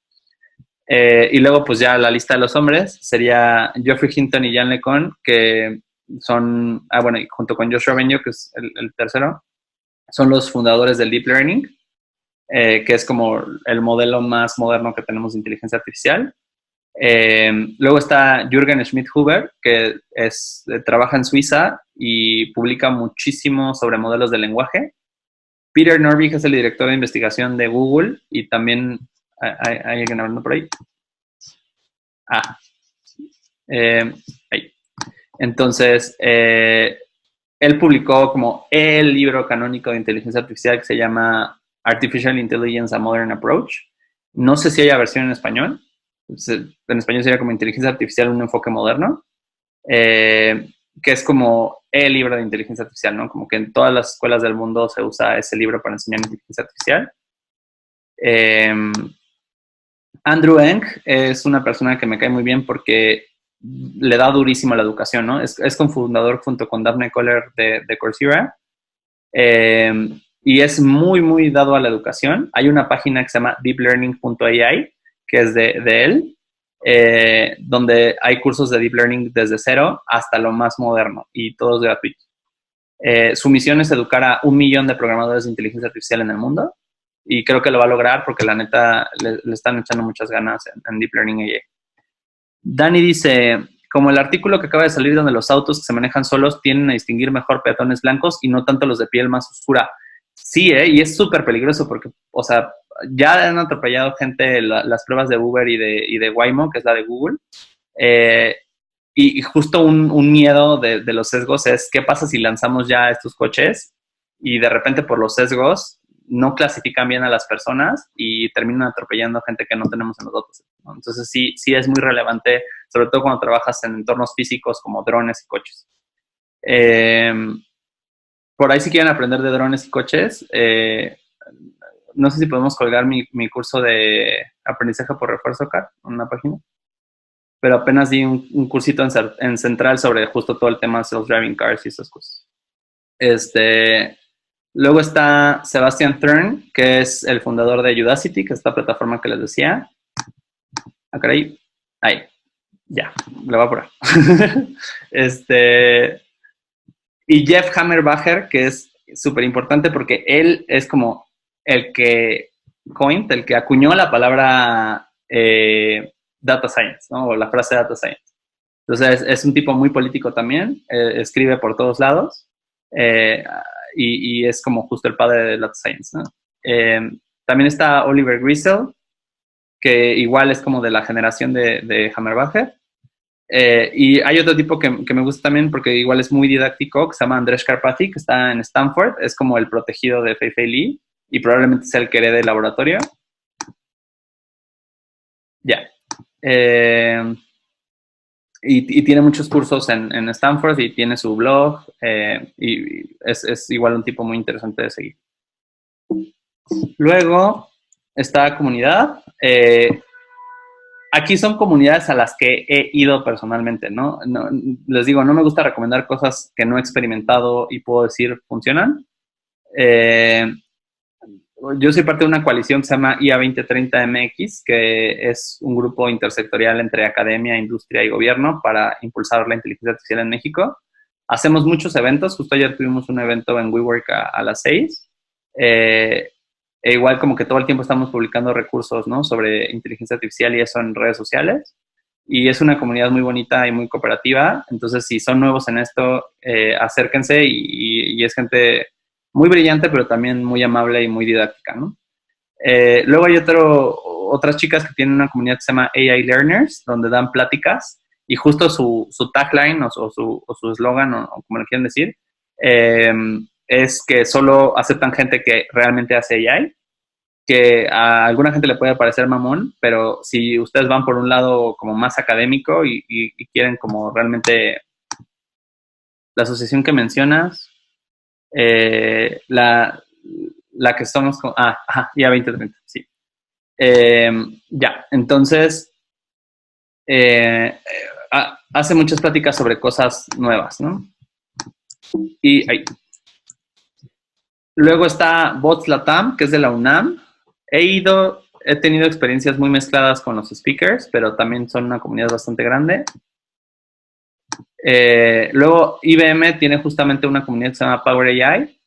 Y luego, pues ya la lista de los hombres sería Geoffrey Hinton y Jan LeCun, que son, bueno, y junto con Joshua Benio, que es el tercero, son los fundadores del Deep Learning, que es como el modelo más moderno que tenemos de inteligencia artificial. Luego está Jürgen Schmidt-Huber, que trabaja en Suiza y publica muchísimo sobre modelos de lenguaje. Peter Norvig es el director de investigación de Google y también hay alguien hablando por ahí. Ahí. Entonces, él publicó como el libro canónico de inteligencia artificial que se llama Artificial Intelligence: A Modern Approach. No sé si haya versión en español. En español sería como Inteligencia Artificial, un enfoque moderno, que es como el libro de inteligencia artificial, ¿no? Como que en todas las escuelas del mundo se usa ese libro para enseñar inteligencia artificial. Andrew Ng es una persona que me cae muy bien porque le da durísimo a la educación, ¿no? Es cofundador junto con Daphne Koller de Coursera. Y es muy, muy dado a la educación. Hay una página que se llama deeplearning.ai, que es de él, donde hay cursos de Deep Learning desde cero hasta lo más moderno y todos gratuitos. Su misión es educar a 1 millón de programadores de inteligencia artificial en el mundo y creo que lo va a lograr porque la neta le están echando muchas ganas en Deep Learning AI. Dani dice, como el artículo que acaba de salir donde los autos que se manejan solos tienden a distinguir mejor peatones blancos y no tanto los de piel más oscura. Sí, y es súper peligroso porque, o sea, ya han atropellado gente las pruebas de Uber y de Waymo, que es la de Google. Y justo un miedo de los sesgos es qué pasa si lanzamos ya estos coches y de repente por los sesgos no clasifican bien a las personas y terminan atropellando gente que no tenemos en los datos, ¿no? Entonces sí es muy relevante, sobre todo cuando trabajas en entornos físicos como drones y coches. Por ahí si quieren aprender de drones y coches, no sé si podemos colgar mi curso de aprendizaje por refuerzo acá en una página, pero apenas di un cursito en Central sobre justo todo el tema de self-driving cars y esas cosas. Luego está Sebastian Thrun, que es el fundador de Udacity, que es esta plataforma que les decía. Acá ahí, ya, le voy a poner. Y Jeff Hammerbacher, que es súper importante porque él es como el que acuñó la palabra data science, ¿no? O la frase data science. Entonces, es un tipo muy político también, escribe por todos lados y es como justo el padre de data science, ¿no? También está Oliver Grisel, que igual es como de la generación de Hammerbacher. Y hay otro tipo que me gusta también porque igual es muy didáctico, que se llama Andrés Karpathy, que está en Stanford, es como el protegido de Fei-Fei Li y probablemente sea el que herede el laboratorio. Ya. Y tiene muchos cursos en Stanford y tiene su blog y es igual un tipo muy interesante de seguir. Luego está comunidad. Aquí son comunidades a las que he ido personalmente, ¿no? Les digo, no me gusta recomendar cosas que no he experimentado y puedo decir funcionan. Yo soy parte de una coalición que se llama IA 2030 MX, que es un grupo intersectorial entre academia, industria y gobierno para impulsar la inteligencia artificial en México. Hacemos muchos eventos, justo ayer tuvimos un evento en WeWork a las 6. E igual como que todo el tiempo estamos publicando recursos, ¿no? Sobre inteligencia artificial y eso en redes sociales. Y es una comunidad muy bonita y muy cooperativa. Entonces, si son nuevos en esto, acérquense y es gente muy brillante, pero también muy amable y muy didáctica, ¿no? Luego hay otras chicas que tienen una comunidad que se llama AI Learners, donde dan pláticas y justo su tagline o su eslogan, o como le quieren decir, es que solo aceptan gente que realmente hace AI, que a alguna gente le puede parecer mamón, pero si ustedes van por un lado como más académico y quieren como realmente la asociación que mencionas, la que somos con... ya 2030, sí. Ya, entonces, hace muchas pláticas sobre cosas nuevas, ¿no? Y luego está Bots Latam, que es de la UNAM. He tenido experiencias muy mezcladas con los speakers, pero también son una comunidad bastante grande. Luego IBM tiene justamente una comunidad que se llama Power AI,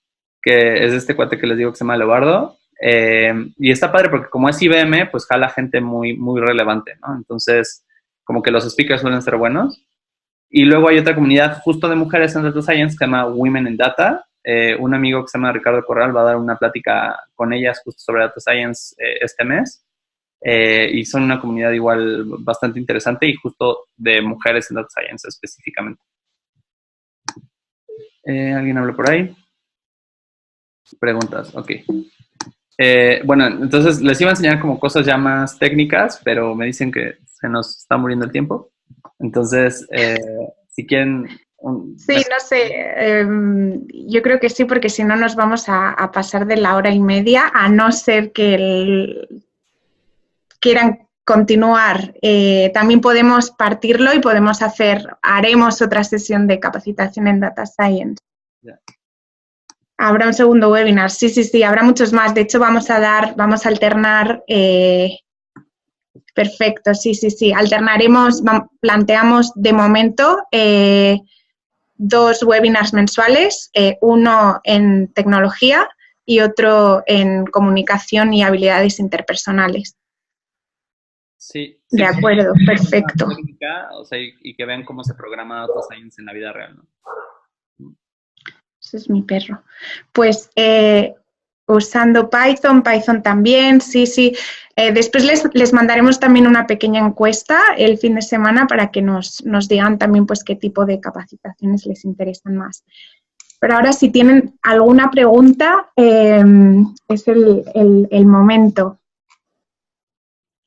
que es de este cuate que les digo que se llama Leobardo. Y está padre porque como es IBM, pues jala gente muy, muy relevante, ¿no? Entonces, como que los speakers suelen ser buenos. Y luego hay otra comunidad justo de mujeres en Data Science que se llama Women in Data. Un amigo que se llama Ricardo Corral va a dar una plática con ellas justo sobre Data Science este mes. Y son una comunidad igual bastante interesante y justo de mujeres en Data Science específicamente. ¿Alguien habla por ahí? Preguntas, ok. Bueno, entonces les iba a enseñar como cosas ya más técnicas, pero me dicen que se nos está muriendo el tiempo. Entonces, si quieren... Sí, no sé, yo creo que sí, porque si no nos vamos a pasar de la 1:30, a no ser que quieran continuar. También podemos partirlo y haremos otra sesión de capacitación en Data Science. Yeah. Habrá un segundo webinar, sí, habrá muchos más. De hecho, vamos a alternar... Perfecto, sí. Alternaremos, planteamos de momento 2 webinars mensuales, uno en tecnología y otro en comunicación y habilidades interpersonales. Sí. De acuerdo, perfecto. Técnica, o sea, y que vean cómo se programa Data Science en la vida real, ¿no? Ese es mi perro. Pues usando Python también, sí. Después les mandaremos también una pequeña encuesta el fin de semana para que nos digan también pues qué tipo de capacitaciones les interesan más. Pero ahora si tienen alguna pregunta, es el momento.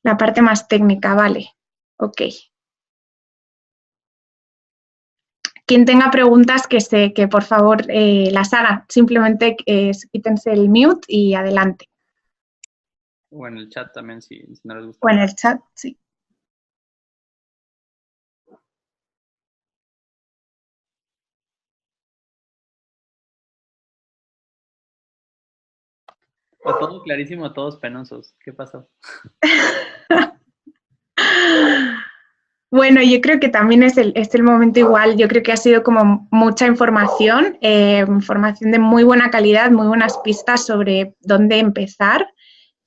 La parte más técnica, vale. Ok. Quien tenga preguntas, que por favor las haga. Simplemente quítense el mute y adelante. O en el chat también, si no les gusta. O en el chat, sí. A todos clarísimo, a todos penosos. ¿Qué pasó? Bueno, yo creo que también es el momento igual. Yo creo que ha sido como mucha información, información de muy buena calidad, muy buenas pistas sobre dónde empezar.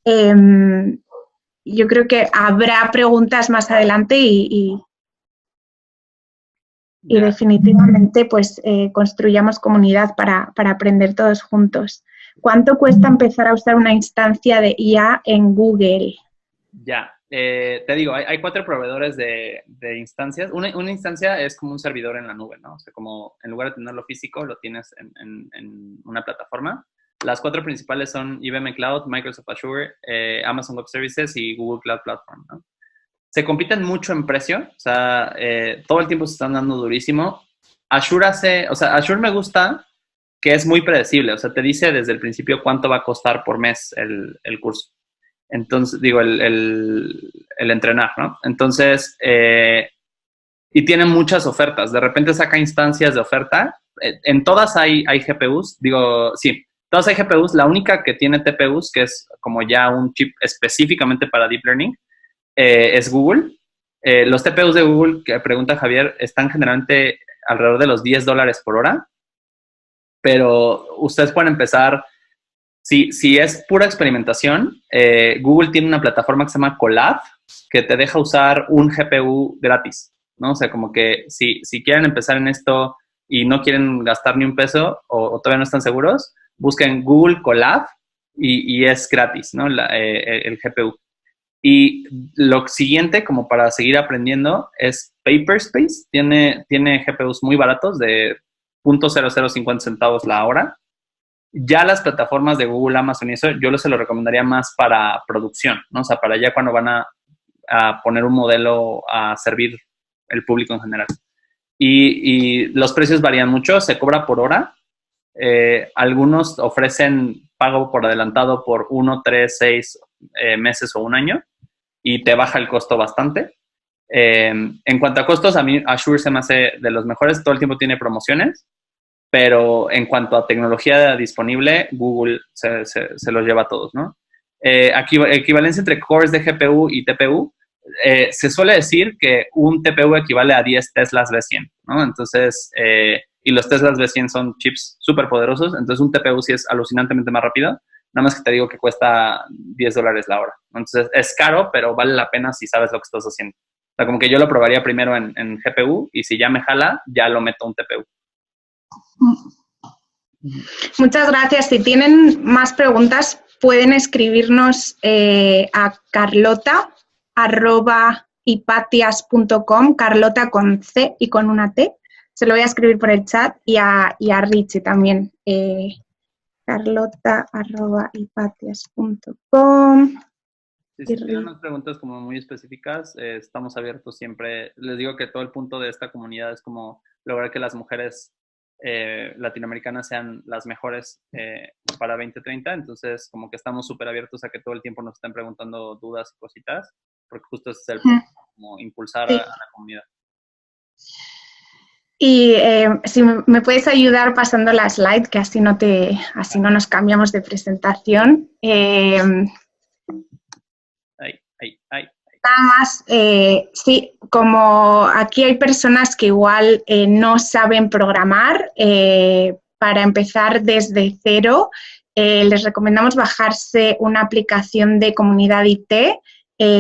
Yo creo que habrá preguntas más adelante y definitivamente pues construyamos comunidad para aprender todos juntos. ¿Cuánto cuesta empezar a usar una instancia de IA en Google? Ya, te digo, hay 4 proveedores de instancias. Una instancia es como un servidor en la nube, ¿no? O sea, como en lugar de tenerlo físico, lo tienes en una plataforma. Las 4 principales son IBM Cloud, Microsoft Azure, Amazon Web Services y Google Cloud Platform, ¿no? Se compiten mucho en precio, o sea, todo el tiempo se están dando durísimo. Azure me gusta que es muy predecible, o sea, te dice desde el principio cuánto va a costar por mes el curso. Entonces, digo, el entrenar, ¿no? Entonces, y tiene muchas ofertas. De repente saca instancias de oferta. En todas hay GPUs. Digo, sí, todas hay GPUs. La única que tiene TPUs, que es como ya un chip específicamente para Deep Learning, es Google. Los TPUs de Google, que pregunta Javier, están generalmente alrededor de los $10 por hora. Pero ustedes pueden empezar... Si es pura experimentación, Google tiene una plataforma que se llama Colab, que te deja usar un GPU gratis, ¿no? O sea, como que si quieren empezar en esto y no quieren gastar ni un peso o todavía no están seguros, busquen Google Colab y es gratis, ¿no? El GPU. Y lo siguiente, como para seguir aprendiendo, es Paperspace. Tiene GPUs muy baratos de .0050 centavos la hora. Ya las plataformas de Google, Amazon y eso, yo se lo recomendaría más para producción, ¿no? O sea, para ya cuando van a poner un modelo a servir el público en general. Y los precios varían mucho, se cobra por hora. Algunos ofrecen pago por adelantado por 1, 3, 6 meses o un año y te baja el costo bastante. En cuanto a costos, a mí Azure se me hace de los mejores, todo el tiempo tiene promociones, pero en cuanto a tecnología disponible, Google se los lleva a todos, ¿no? Equivalencia entre cores de GPU y TPU, se suele decir que un TPU equivale a 10 Teslas V100, ¿no? Entonces, y los Teslas V100 son chips súper poderosos, entonces un TPU sí es alucinantemente más rápido, nada más que te digo que cuesta $10 la hora. Entonces, es caro, pero vale la pena si sabes lo que estás haciendo. O sea, como que yo lo probaría primero en GPU y si ya me jala, ya lo meto a un TPU. Muchas gracias. Si tienen más preguntas, pueden escribirnos a carlota@hipatias.com, Carlota con C y con una T. Se lo voy a escribir por el chat y a Richie también. carlota@hipatias.com. Si tienen unas preguntas como muy específicas, estamos abiertos siempre. Les digo que todo el punto de esta comunidad es como lograr que las mujeres latinoamericanas sean las mejores para 2030. Entonces, como que estamos súper abiertos a que todo el tiempo nos estén preguntando dudas y cositas, porque justo ese es el punto, como impulsar a la comunidad. Y si me puedes ayudar pasando la slide, que así no nos cambiamos de presentación. Nada más, sí, como aquí hay personas que igual no saben programar, para empezar desde cero, les recomendamos bajarse una aplicación de Comunidad IT.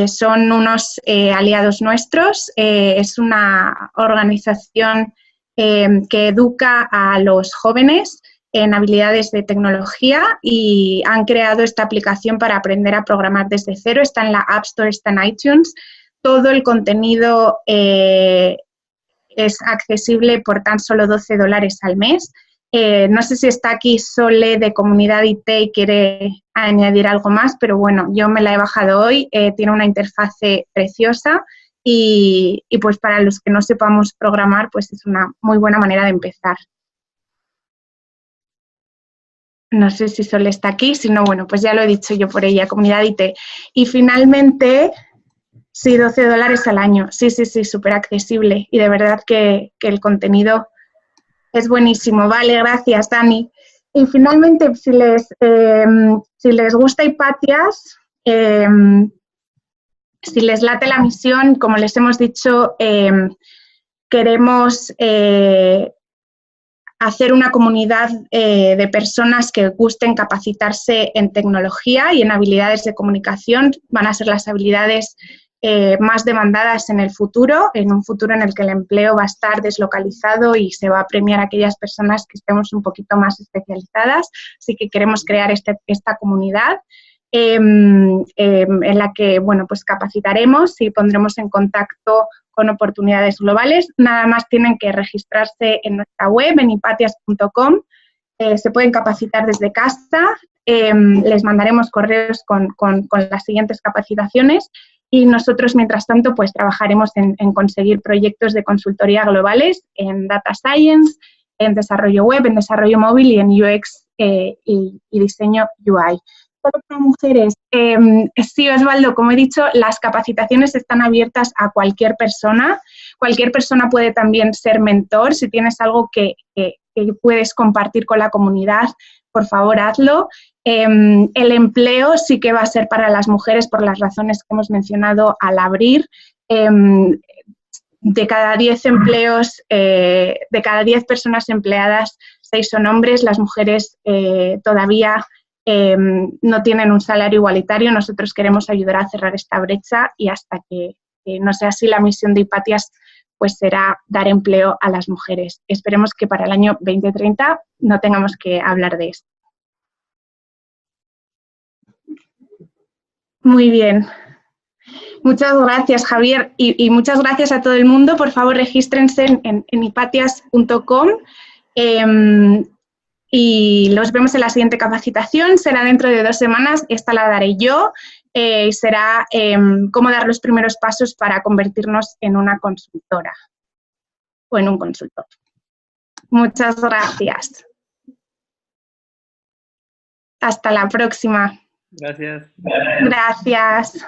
Son unos aliados nuestros, es una organización que educa a los jóvenes en habilidades de tecnología y han creado esta aplicación para aprender a programar desde cero. Está en la App Store, está en iTunes. Todo el contenido es accesible por tan solo $12 al mes. No sé si está aquí Sole de Comunidad IT y quiere añadir algo más, pero bueno, yo me la he bajado hoy. Tiene una interfase preciosa y pues para los que no sepamos programar, pues es una muy buena manera de empezar. No sé si Sol está aquí, si no, bueno, pues ya lo he dicho yo por ella, Comunidad IT. Y finalmente, sí, $12 al año. Sí, súper accesible. Y de verdad que el contenido es buenísimo. Vale, gracias, Dani. Y finalmente, si les gusta Hipatias, si les late la misión, como les hemos dicho, queremos hacer una comunidad de personas que gusten capacitarse en tecnología y en habilidades de comunicación. Van a ser las habilidades más demandadas en el futuro, en un futuro en el que el empleo va a estar deslocalizado y se va a premiar a aquellas personas que estemos un poquito más especializadas. Así que queremos crear esta comunidad en la que, bueno, pues capacitaremos y pondremos en contacto con oportunidades globales. Nada más tienen que registrarse en nuestra web, en hipatias.com. Se pueden capacitar desde casa. Les mandaremos correos con las siguientes capacitaciones y nosotros, mientras tanto, pues trabajaremos en conseguir proyectos de consultoría globales en Data Science, en desarrollo web, en desarrollo móvil y en UX y diseño UI. Para mujeres, sí, Osvaldo, como he dicho, las capacitaciones están abiertas a cualquier persona. Cualquier persona puede también ser mentor. Si tienes algo que puedes compartir con la comunidad, por favor, hazlo. El empleo sí que va a ser para las mujeres por las razones que hemos mencionado al abrir. De cada 10 empleos, de cada 10 personas empleadas, 6 son hombres. Las mujeres todavía no tienen un salario igualitario. Nosotros queremos ayudar a cerrar esta brecha y hasta que no sea así, la misión de Hipatias pues será dar empleo a las mujeres. Esperemos que para el año 2030 no tengamos que hablar de esto. Muy bien. Muchas gracias, Javier, y muchas gracias a todo el mundo. Por favor, regístrense en hipatias.com. Y los vemos en la siguiente capacitación, será dentro de 2 semanas, esta la daré yo, será cómo dar los primeros pasos para convertirnos en una consultora o en un consultor. Muchas gracias. Hasta la próxima. Gracias. Gracias.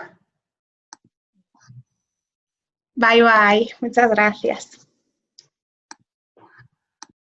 Bye, bye. Muchas gracias.